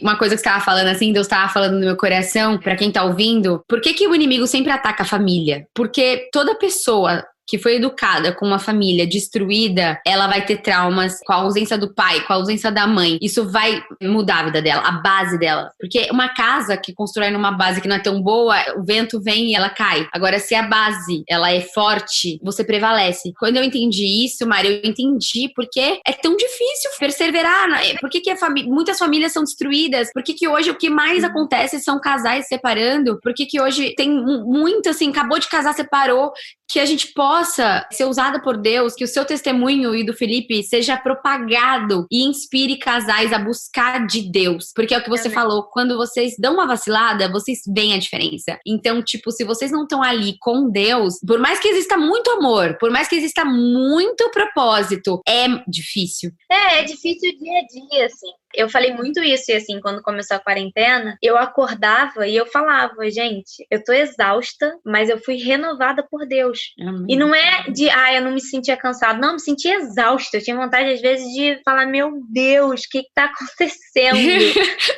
Uma coisa que você estava falando assim, Deus estava falando no meu coração, pra quem tá ouvindo, por que o inimigo sempre ataca a família? Porque toda pessoa que foi educada com uma família destruída, ela vai ter traumas com a ausência do pai, com a ausência da mãe. Isso vai mudar a vida dela, a base dela. Porque uma casa que constrói numa base que não é tão boa, o vento vem e ela cai. Agora, se a base, ela é forte, você prevalece. Quando eu entendi isso, Mari, eu entendi porque é tão difícil perseverar. Por que muitas famílias são destruídas? Por que hoje o que mais acontece são casais separando? Por que hoje tem muito, assim, acabou de casar, separou? Que a gente possa ser usada por Deus, que o seu testemunho e do Felipe seja propagado e inspire casais a buscar de Deus. Porque é o que você falou, quando vocês dão uma vacilada, vocês veem a diferença. Então, tipo, se vocês não estão ali com Deus, por mais que exista muito amor, por mais que exista muito propósito, é difícil. É difícil dia a dia, assim. Eu falei muito isso, e assim, quando começou a quarentena, eu acordava e eu falava, gente, eu tô exausta, mas eu fui renovada por Deus. Amém. E não é de, eu não me sentia cansada. Não, eu me sentia exausta. Eu tinha vontade, às vezes, de falar, meu Deus, o que tá acontecendo?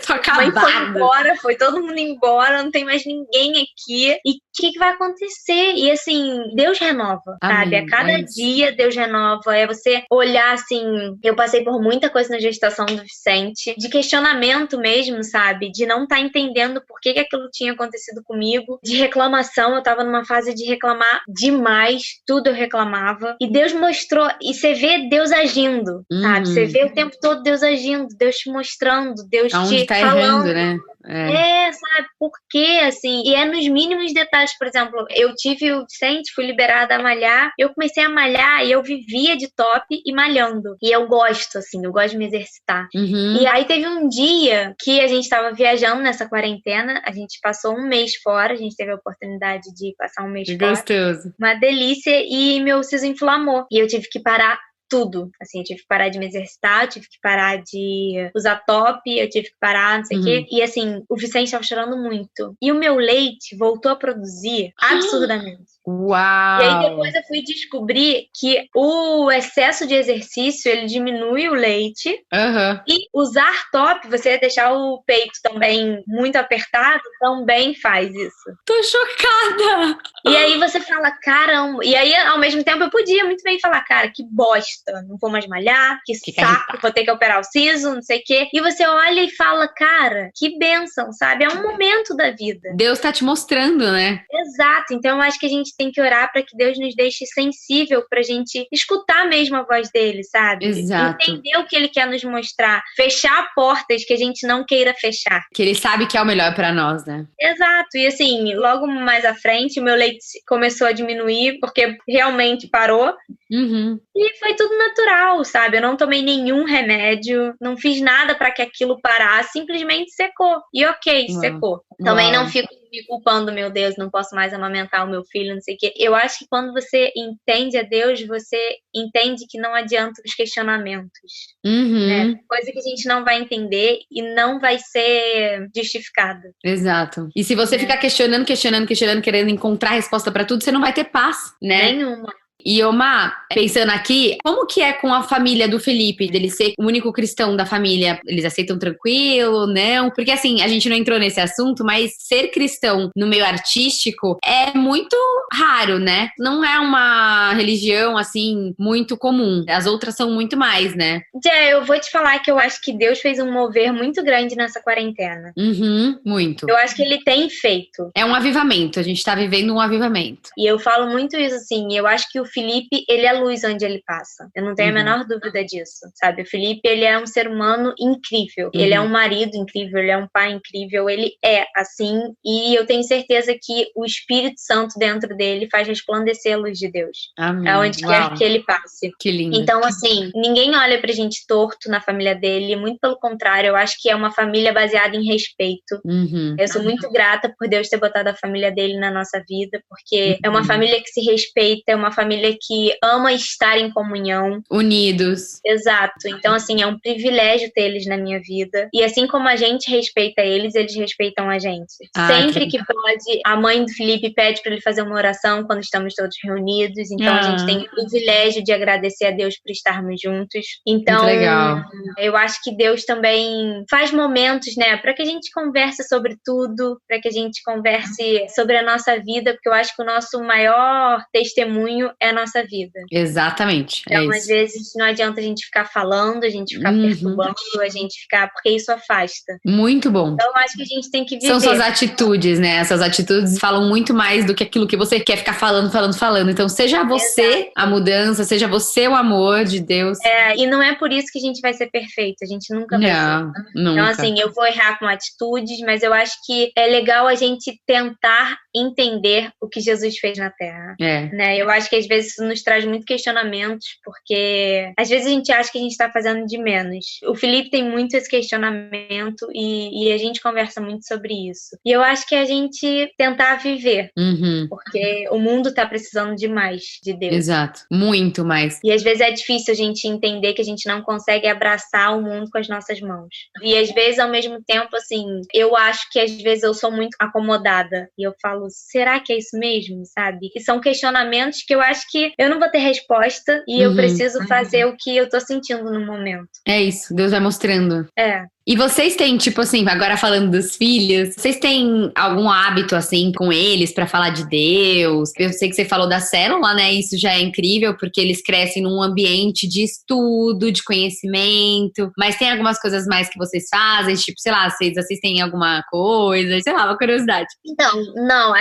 Tô Mãe foi acabada. embora, foi todo mundo embora, não tem mais ninguém aqui. E o que vai acontecer? E assim, Deus renova, sabe? Amém. A cada É isso. dia Deus renova. É você olhar assim. Eu passei por muita coisa na gestação do Vicente, de questionamento mesmo, sabe? De não estar entendendo por que aquilo tinha acontecido comigo, de reclamação. Eu tava numa fase de reclamar demais, tudo eu reclamava. E Deus mostrou, e você vê Deus agindo, sabe? Você vê o tempo todo Deus agindo, Deus te mostrando, Deus Aonde te tá falando. errando, né? Sabe? Por quê, assim? E é nos mínimos detalhes. Por exemplo, eu tive o Vicente, fui liberada a malhar. Eu comecei a malhar e eu vivia de top e malhando. E eu gosto, assim, eu gosto de me exercitar. E aí teve um dia que a gente tava viajando nessa quarentena. A gente passou um mês fora. A gente teve a oportunidade de passar um mês fora. Gostoso. Uma delícia. E meu siso inflamou. E eu tive que parar tudo, assim, eu tive que parar de me exercitar, eu tive que parar de usar top, eu tive que parar, não sei o quê, e assim, o Vicente tava chorando muito, e o meu leite voltou a produzir absurdamente. Uau! E aí depois eu fui descobrir que o excesso de exercício, ele diminui o leite, e usar top, você deixar o peito também muito apertado, também faz isso. Tô chocada! E aí você fala, caramba. E aí, ao mesmo tempo, eu podia muito bem falar, cara, que bosta, não vou mais malhar, que saco, vou ter que operar o siso, não sei o quê. E você olha e fala, cara, que bênção, sabe? É um momento da vida. Deus tá te mostrando, né? Exato. Então, eu acho que a gente tem que orar para que Deus nos deixe sensível pra gente escutar mesmo a voz dele, sabe? Exato. Entender o que ele quer nos mostrar. Fechar portas que a gente não queira fechar. Que ele sabe que é o melhor pra nós, né? Exato. E assim, logo mais à frente, o meu leite começou a diminuir, porque realmente parou. E foi tudo natural, sabe? Eu não tomei nenhum remédio, não fiz nada pra que aquilo parasse, simplesmente secou. E secou. Também não fico me culpando, meu Deus, não posso mais amamentar o meu filho, não sei o quê. Eu acho que quando você entende a Deus, você entende que não adianta os questionamentos. Né? Coisa que a gente não vai entender e não vai ser justificada. Exato. E se você ficar questionando, querendo encontrar resposta pra tudo, você não vai ter paz, né? Nenhuma. E Omar, pensando aqui, como que é com a família do Felipe, dele ser o único cristão da família? Eles aceitam tranquilo, não? Porque assim, a gente não entrou nesse assunto, mas ser cristão no meio artístico é muito raro, né? Não é uma religião, assim, muito comum. As outras são muito mais, né? Jé, eu vou te falar que eu acho que Deus fez um mover muito grande nessa quarentena. Muito. Eu acho que ele tem feito. É um avivamento, a gente tá vivendo um avivamento. E eu falo muito isso, assim, eu acho que o Felipe, ele é luz onde ele passa. Eu não tenho a menor dúvida disso, sabe? O Felipe, ele é um ser humano incrível. Ele é um marido incrível, ele é um pai incrível, ele é assim. E eu tenho certeza que o Espírito Santo dentro dele faz resplandecer a luz de Deus. Amém. Aonde quer que ele passe. Que lindo. Então, assim, ninguém olha pra gente torto na família dele, muito pelo contrário, eu acho que é uma família baseada em respeito. Eu sou muito grata por Deus ter botado a família dele na nossa vida, porque é uma família que se respeita, é uma família que ama estar em comunhão. Unidos. Exato. Então, assim, é um privilégio ter eles na minha vida. E assim como a gente respeita eles respeitam a gente. Sempre que pode, a mãe do Felipe pede para ele fazer uma oração quando estamos todos reunidos. Então, a gente tem o privilégio de agradecer a Deus por estarmos juntos. Então, muito legal. Eu acho que Deus também faz momentos, né, para que a gente converse sobre tudo, para que a gente converse sobre a nossa vida, porque eu acho que o nosso maior testemunho é a nossa vida. Exatamente. Então, às vezes, não adianta a gente ficar falando, a gente ficar perturbando, a gente ficar... Porque isso afasta. Muito bom. Então, eu acho que a gente tem que viver. São suas atitudes, né? Essas atitudes falam muito mais do que aquilo que você quer ficar falando. Então, seja você a mudança, seja você o amor de Deus. E não é por isso que a gente vai ser perfeito. A gente nunca vai ser. Nunca. Então, assim, eu vou errar com atitudes, mas eu acho que é legal a gente tentar entender o que Jesus fez na Terra. É. Né? Eu acho que às vezes isso nos traz muito questionamentos, porque às vezes a gente acha que a gente está fazendo de menos. O Felipe tem muito esse questionamento e a gente conversa muito sobre isso. E eu acho que a gente tentar viver, porque o mundo está precisando demais de Deus. Exato, muito mais. E às vezes é difícil a gente entender que a gente não consegue abraçar o mundo com as nossas mãos. E às vezes, ao mesmo tempo, assim, eu acho que às vezes eu sou muito acomodada. E eu falo, será que é isso mesmo, sabe? E são questionamentos que eu acho que eu não vou ter resposta e eu preciso fazer o que eu tô sentindo no momento. É isso, Deus vai mostrando. É. E vocês têm, tipo assim, agora falando dos filhos, vocês têm algum hábito, assim, com eles pra falar de Deus? Eu sei que você falou da célula, né? Isso já é incrível, porque eles crescem num ambiente de estudo, de conhecimento. Mas tem algumas coisas mais que vocês fazem? Tipo, sei lá, vocês assistem alguma coisa? Sei lá, uma curiosidade. Então, não,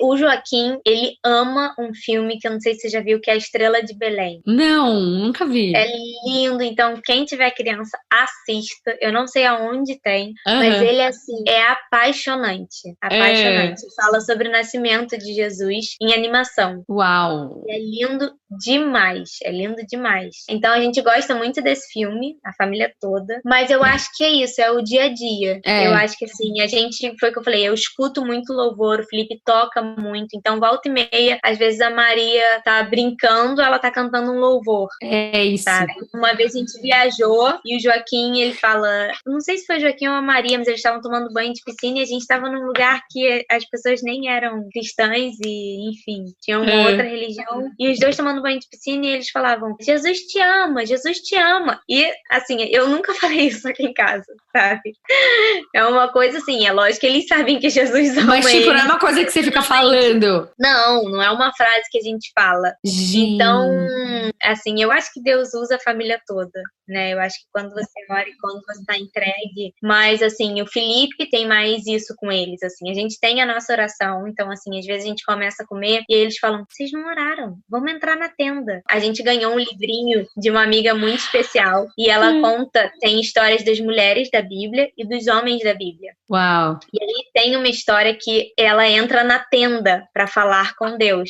o Joaquim, ele ama um filme que eu não sei se você já viu, que é A Estrela de Belém. Não, nunca vi. É lindo, então quem tiver criança, assista. Eu não sei aonde tem, mas ele, assim, é apaixonante. Apaixonante. Fala sobre o nascimento de Jesus em animação. Uau! É lindo demais, é lindo demais. Então a gente gosta muito desse filme, a família toda, mas eu acho que é isso, é o dia a dia. Eu acho que assim, a gente, foi o que eu falei, eu escuto muito louvor, o Felipe toca muito, então volta e meia, às vezes a Maria tá brincando, ela tá cantando um louvor. É isso. Sabe? Uma vez a gente viajou e o Joaquim, ele fala, não sei se foi o Joaquim ou a Maria, mas eles estavam tomando banho de piscina e a gente estava num lugar que as pessoas nem eram cristãs e, enfim, tinham uma outra religião, e os dois tomando banho de piscina e eles falavam, Jesus te ama, Jesus te ama. E, assim, eu nunca falei isso aqui em casa, sabe? É uma coisa assim, é lógico que eles sabem que Jesus ama. Mas, tipo, não é uma coisa que você fica falando. Não é uma frase que a gente fala. Gente. Então, assim, eu acho que Deus usa a família toda, né? Eu acho que quando você ora e quando você tá entregue. Mas, assim, o Felipe tem mais isso com eles, assim. A gente tem a nossa oração, então, assim, às vezes a gente começa a comer e eles falam, vocês não oraram, vamos entrar na tenda. A gente ganhou um livrinho de uma amiga muito especial e ela conta, tem histórias das mulheres da Bíblia e dos homens da Bíblia. Uau! E aí tem uma história que ela entra na tenda para falar com Deus.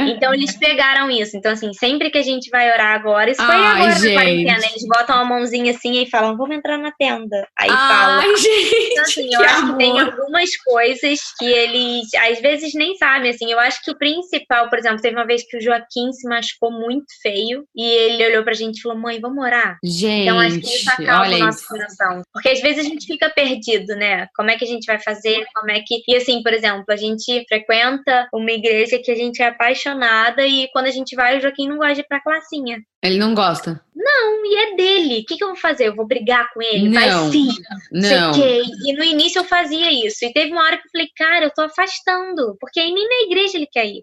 Então eles pegaram isso. Então, assim, sempre que a gente vai orar agora, isso foi agora na quarentena, eles botam a mãozinha assim e falam, vamos entrar na tenda. Aí fala. Gente, então, assim, eu acho que tem algumas coisas que eles, às vezes, nem sabem, assim. Eu acho que o principal, por exemplo, teve uma vez que o Joaquim se machucou muito feio e ele olhou pra gente e falou, mãe, vamos orar? Gente, então, acho que isso acalma olha o nosso isso. coração. Porque às vezes a gente fica perdido, né? Como é que a gente vai fazer? Como é que... E assim, por exemplo, a gente frequenta uma igreja que a gente é apaixonada e quando a gente vai, o Joaquim não gosta de ir pra classinha. Ele não gosta? Não, e é dele. O que eu vou fazer? Eu vou brigar com ele? Não, Vai sim. não. Sei que. E no início eu fazia isso. E teve uma hora que eu falei, cara, eu tô afastando. Porque aí nem na igreja ele quer ir.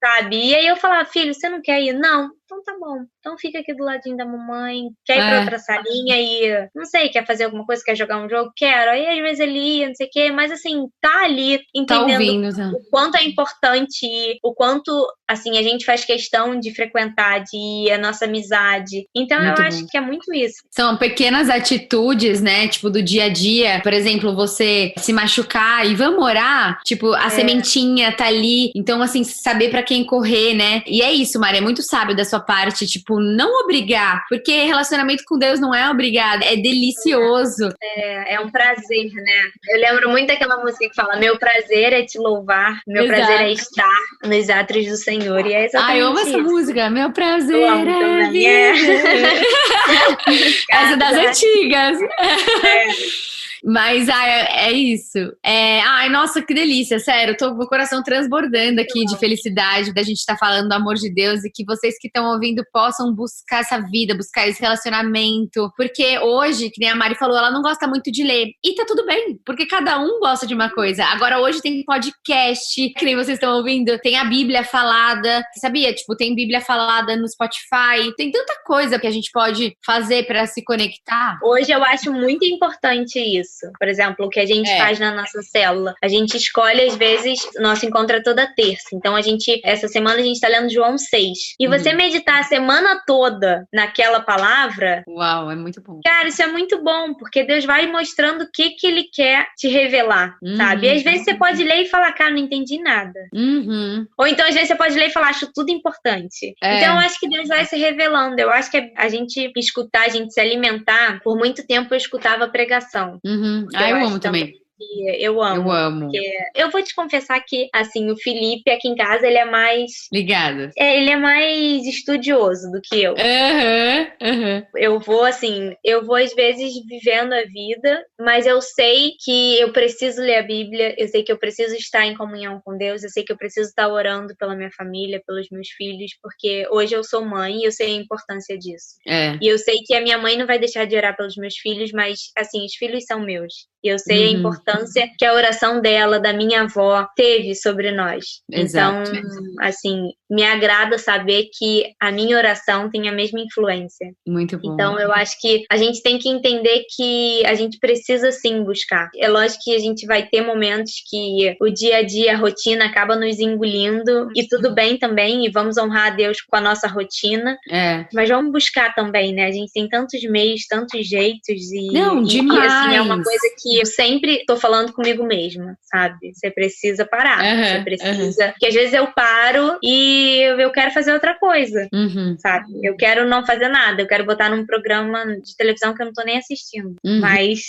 Sabe? E aí eu falava, filho, você não quer ir? Não. Então tá bom. Então fica aqui do ladinho da mamãe. Quer ir pra outra salinha e, não sei, quer fazer alguma coisa, quer jogar um jogo? Quero. Aí às vezes ele ia, não sei o quê. Mas assim, tá ali entendendo tá ouvindo, tá? O quanto é importante ir, o quanto, assim, a gente faz questão de frequentar, de ir, a nossa amizade. Então muito eu acho que é muito isso. São pequenas atitudes, né? Tipo, do dia a dia. Por exemplo, você se machucar e vamos orar. Tipo, a sementinha tá ali. Então, assim, saber pra quem correr, né? E é isso, Mari. É muito sábio da sua parte, tipo, não obrigar, porque relacionamento com Deus não é obrigado, é delicioso. É um prazer, né? Eu lembro muito daquela música que fala, meu prazer é te louvar, meu prazer é estar nos átrios do Senhor, e é exatamente eu amo isso. essa música, meu prazer eu amo também, Essa das antigas. Mas é isso. Ai, nossa, que delícia, sério. Tô com o coração transbordando aqui de felicidade da gente estar falando do amor de Deus e que vocês que estão ouvindo possam buscar essa vida, buscar esse relacionamento. Porque hoje, que nem a Mari falou, ela não gosta muito de ler. E tá tudo bem, porque cada um gosta de uma coisa. Agora, hoje tem podcast, que nem vocês estão ouvindo, tem a Bíblia falada. Sabia? Tipo, tem Bíblia falada no Spotify. Tem tanta coisa que a gente pode fazer pra se conectar. Hoje eu acho muito importante isso. isso. Por exemplo, o que a gente faz na nossa célula. A gente escolhe, às vezes, nosso encontro é toda terça. Então, essa semana a gente tá lendo João 6. E você meditar a semana toda naquela palavra... Uau, é muito bom. Cara, isso é muito bom, porque Deus vai mostrando o que ele quer te revelar, sabe? E às vezes você pode ler e falar, cara, não entendi nada. Ou então, às vezes, você pode ler e falar, acho tudo importante. Então, eu acho que Deus vai se revelando. Eu acho que a gente escutar, a gente se alimentar. Por muito tempo, eu escutava pregação. Eu amo também. Eu amo. Eu vou te confessar que, assim, o Felipe aqui em casa, ele é mais... Ligado. Ele é mais estudioso do que eu. Eu vou, assim, às vezes vivendo a vida, mas eu sei que eu preciso ler a Bíblia, eu sei que eu preciso estar em comunhão com Deus, eu sei que eu preciso estar orando pela minha família, pelos meus filhos, porque hoje eu sou mãe e eu sei a importância disso. E eu sei que a minha mãe não vai deixar de orar pelos meus filhos, mas, assim, os filhos são meus. E eu sei a importância que a oração dela, da minha avó, teve sobre nós. Exato. Então, assim, me agrada saber que a minha oração tem a mesma influência. Muito bom. Então, eu acho que a gente tem que entender que a gente precisa, sim, buscar. É lógico que a gente vai ter momentos que o dia a dia, a rotina, acaba nos engolindo. E tudo bem também, e vamos honrar a Deus com a nossa rotina. Mas vamos buscar também, né? A gente tem tantos meios, tantos jeitos. Demais! E, assim, é uma coisa que eu sempre tô falando comigo mesma, sabe? Você precisa parar. Você precisa... Porque às vezes eu paro e eu quero fazer outra coisa, sabe? Eu quero não fazer nada. Eu quero botar num programa de televisão que eu não tô nem assistindo. Mas...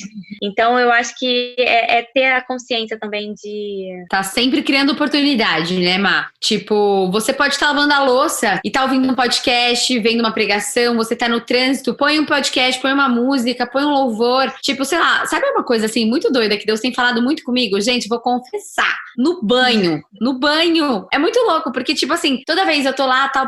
Então, eu acho que é ter a consciência também de... Tá sempre criando oportunidade, né, Má? Tipo, você pode estar lavando a louça e tá ouvindo um podcast, vendo uma pregação, você tá no trânsito, põe um podcast, põe uma música, põe um louvor. Tipo, sei lá, sabe uma coisa assim, muito doida que Deus tem falado muito comigo? Gente, vou confessar. No banho. É muito louco, porque, tipo assim, toda vez eu tô lá, tô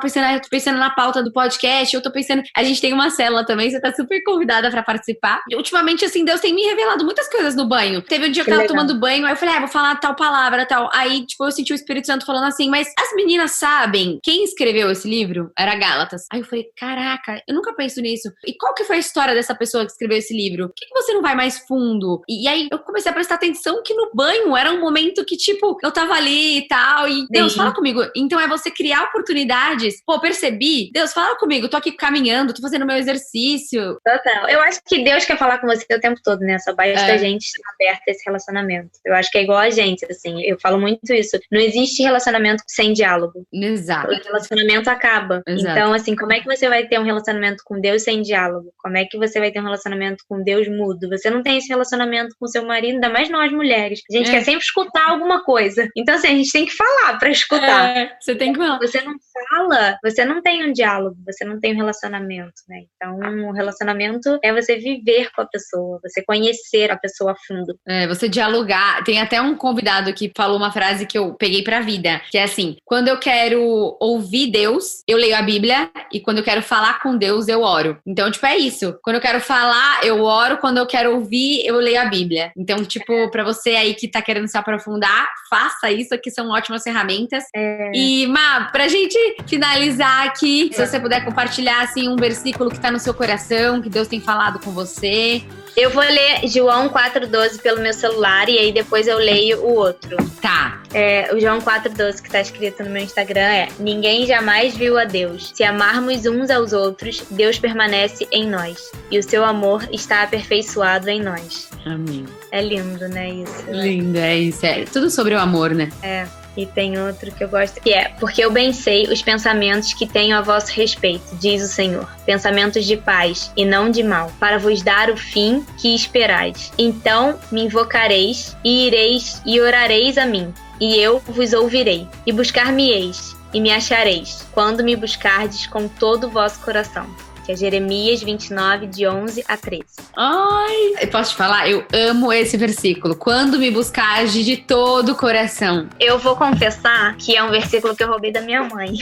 pensando na pauta do podcast, eu tô pensando... A gente tem uma célula também, você tá super convidada pra participar. E, ultimamente, assim, Deus tem me revelado muitas coisas no banho. Teve um dia que eu tava tomando banho, aí eu falei, vou falar tal palavra, tal. Aí, tipo, eu senti o Espírito Santo falando assim, mas as meninas sabem quem escreveu esse livro? Era Gálatas. Aí eu falei, caraca, eu nunca penso nisso. E qual que foi a história dessa pessoa que escreveu esse livro? Por que você não vai mais fundo? E aí eu comecei a prestar atenção que no banho era um momento que, tipo, eu tava ali e tal, e Deus, fala comigo. Então é você criar oportunidades. Pô, percebi? Deus, fala comigo. Tô aqui caminhando, tô fazendo meu exercício. Total. Eu acho que Deus quer falar com você o tempo todo, né? Só basta a gente estar aberta a esse relacionamento. Eu acho que é igual a gente, assim. Eu falo muito isso. Não existe relacionamento sem diálogo. Exato. O relacionamento acaba. Exato. Então, assim, como é que você vai ter um relacionamento com Deus sem diálogo? Como é que você vai ter um relacionamento com Deus mudo? Você não tem esse relacionamento com seu marido, ainda mais nós mulheres. A gente quer sempre escutar alguma coisa. Então, assim, a gente tem que falar pra escutar. Você tem que falar. Você não fala, você não tem um diálogo, você não tem um relacionamento, né? Então, um relacionamento é você viver com a pessoa, você conhecer a pessoa a fundo. Você dialogar. Tem até um convidado que falou uma frase que eu peguei pra vida, que é assim, quando eu quero ouvir Deus, eu leio a Bíblia, e quando eu quero falar com Deus, eu oro. Então, tipo, é isso. Quando eu quero falar, eu oro, quando eu quero ouvir, eu leio a Bíblia. Então, tipo, pra você aí que tá querendo se aprofundar, faça isso, aqui são ótimas ferramentas. E, Má, pra gente finalizar aqui, se você puder compartilhar, assim, um versículo que tá no seu coração, que Deus tem falado com você. Eu vou ler João 4,12 pelo meu celular e aí depois eu leio o outro. Tá. O João 4,12 que tá escrito no meu Instagram é: ninguém jamais viu a Deus. Se amarmos uns aos outros, Deus permanece em nós. E o seu amor está aperfeiçoado em nós. Amém. É lindo, né, isso? Lindo, é isso. É tudo sobre o amor, né? E tem outro que eu gosto, que é: porque eu bem sei os pensamentos que tenho a vosso respeito, diz o Senhor, pensamentos de paz e não de mal, para vos dar o fim que esperais. Então me invocareis e ireis e orareis a mim, e eu vos ouvirei, e buscar-me-eis e me achareis, quando me buscardes com todo o vosso coração. Que é Jeremias 29, de 11 a 13. Ai, eu posso te falar? Eu amo esse versículo. Quando me buscares de todo o coração. Eu vou confessar que é um versículo que eu roubei da minha mãe.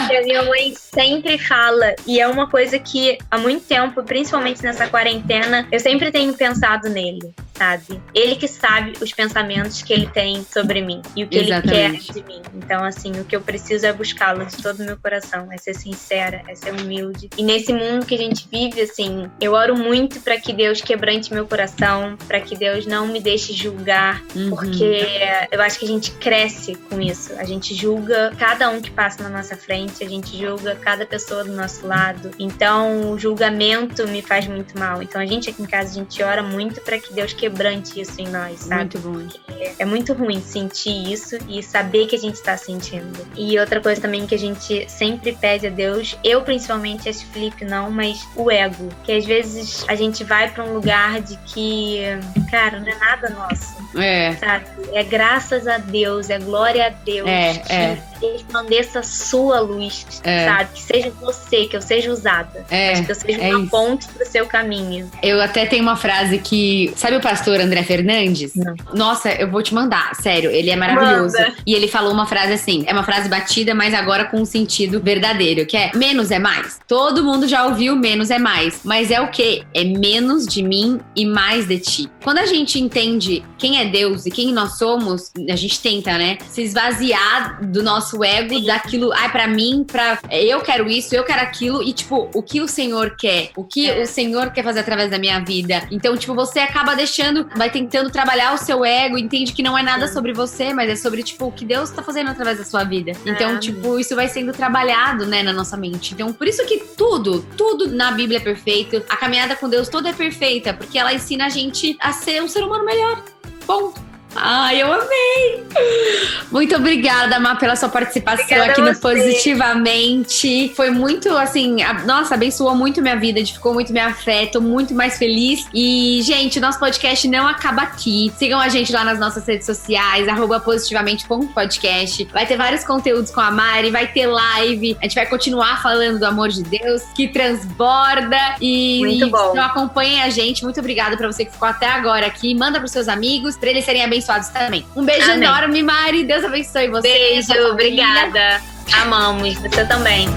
Que a minha mãe sempre fala. E é uma coisa que há muito tempo, principalmente nessa quarentena, eu sempre tenho pensado nele. sabe? Ele que sabe os pensamentos que ele tem sobre mim e o que Exatamente. ele quer de mim. Então, assim, o que eu preciso é buscá-lo de todo o meu coração, é ser sincera, é ser humilde. E nesse mundo que a gente vive, assim, eu oro muito para que Deus quebrante meu coração, para que Deus não me deixe julgar, porque eu acho que a gente cresce com isso. A gente julga cada um que passa na nossa frente, a gente julga cada pessoa do nosso lado. Então, o julgamento me faz muito mal. Então, a gente aqui em casa, a gente ora muito para que Deus quebrante isso em nós, sabe? Muito bom. Porque é muito ruim sentir isso e saber que a gente tá sentindo. E outra coisa também que a gente sempre pede a Deus, eu principalmente, esse Felipe não, mas o ego. Que às vezes a gente vai pra um lugar de que, cara, não é nada nosso. Sabe? É graças a Deus, é glória a Deus que resplandeça a sua luz, sabe? Que seja você, que eu seja usada. Mas que eu seja uma ponte pro seu caminho. Eu até tenho uma frase que... Sabe o pastor André Fernandes? Não. Nossa, eu vou te mandar, sério, ele é maravilhoso. Manda. E ele falou uma frase assim, é uma frase batida, mas agora com um sentido verdadeiro, que é menos é mais. Todo mundo já ouviu menos é mais, mas é o quê? É menos de mim e mais de ti. Quando a gente entende quem é Deus e quem nós somos, a gente tenta, né, se esvaziar do nosso ego, daquilo, pra mim, eu quero isso, eu quero aquilo, e tipo, o que o Senhor quer, o que o Senhor quer fazer através da minha vida. Então, tipo, você acaba vai tentando trabalhar o seu ego, entende que não é nada sobre você, mas é sobre, tipo, o que Deus tá fazendo através da sua vida. Então, tipo, isso vai sendo trabalhado, né, na nossa mente. Então, por isso que tudo na Bíblia é perfeito. A caminhada com Deus toda é perfeita, porque ela ensina a gente a ser um ser humano melhor. Ponto. Ai, eu amei! Muito obrigada, Má, pela sua participação aqui no Positivamente. Foi muito, assim, nossa, abençoou muito minha vida, edificou muito minha fé, tô muito mais feliz. E, gente, o nosso podcast não acaba aqui. Sigam a gente lá nas nossas redes sociais, @positivamente.podcast. Vai ter vários conteúdos com a Mari, vai ter live. A gente vai continuar falando do amor de Deus, que transborda. Muito bom. Então acompanhem a gente. Muito obrigada pra você que ficou até agora aqui. Manda pros seus amigos, pra eles serem abençoados também. Um beijo enorme, Mari. Deus abençoe você. Beijo, obrigada. Amamos. Você também.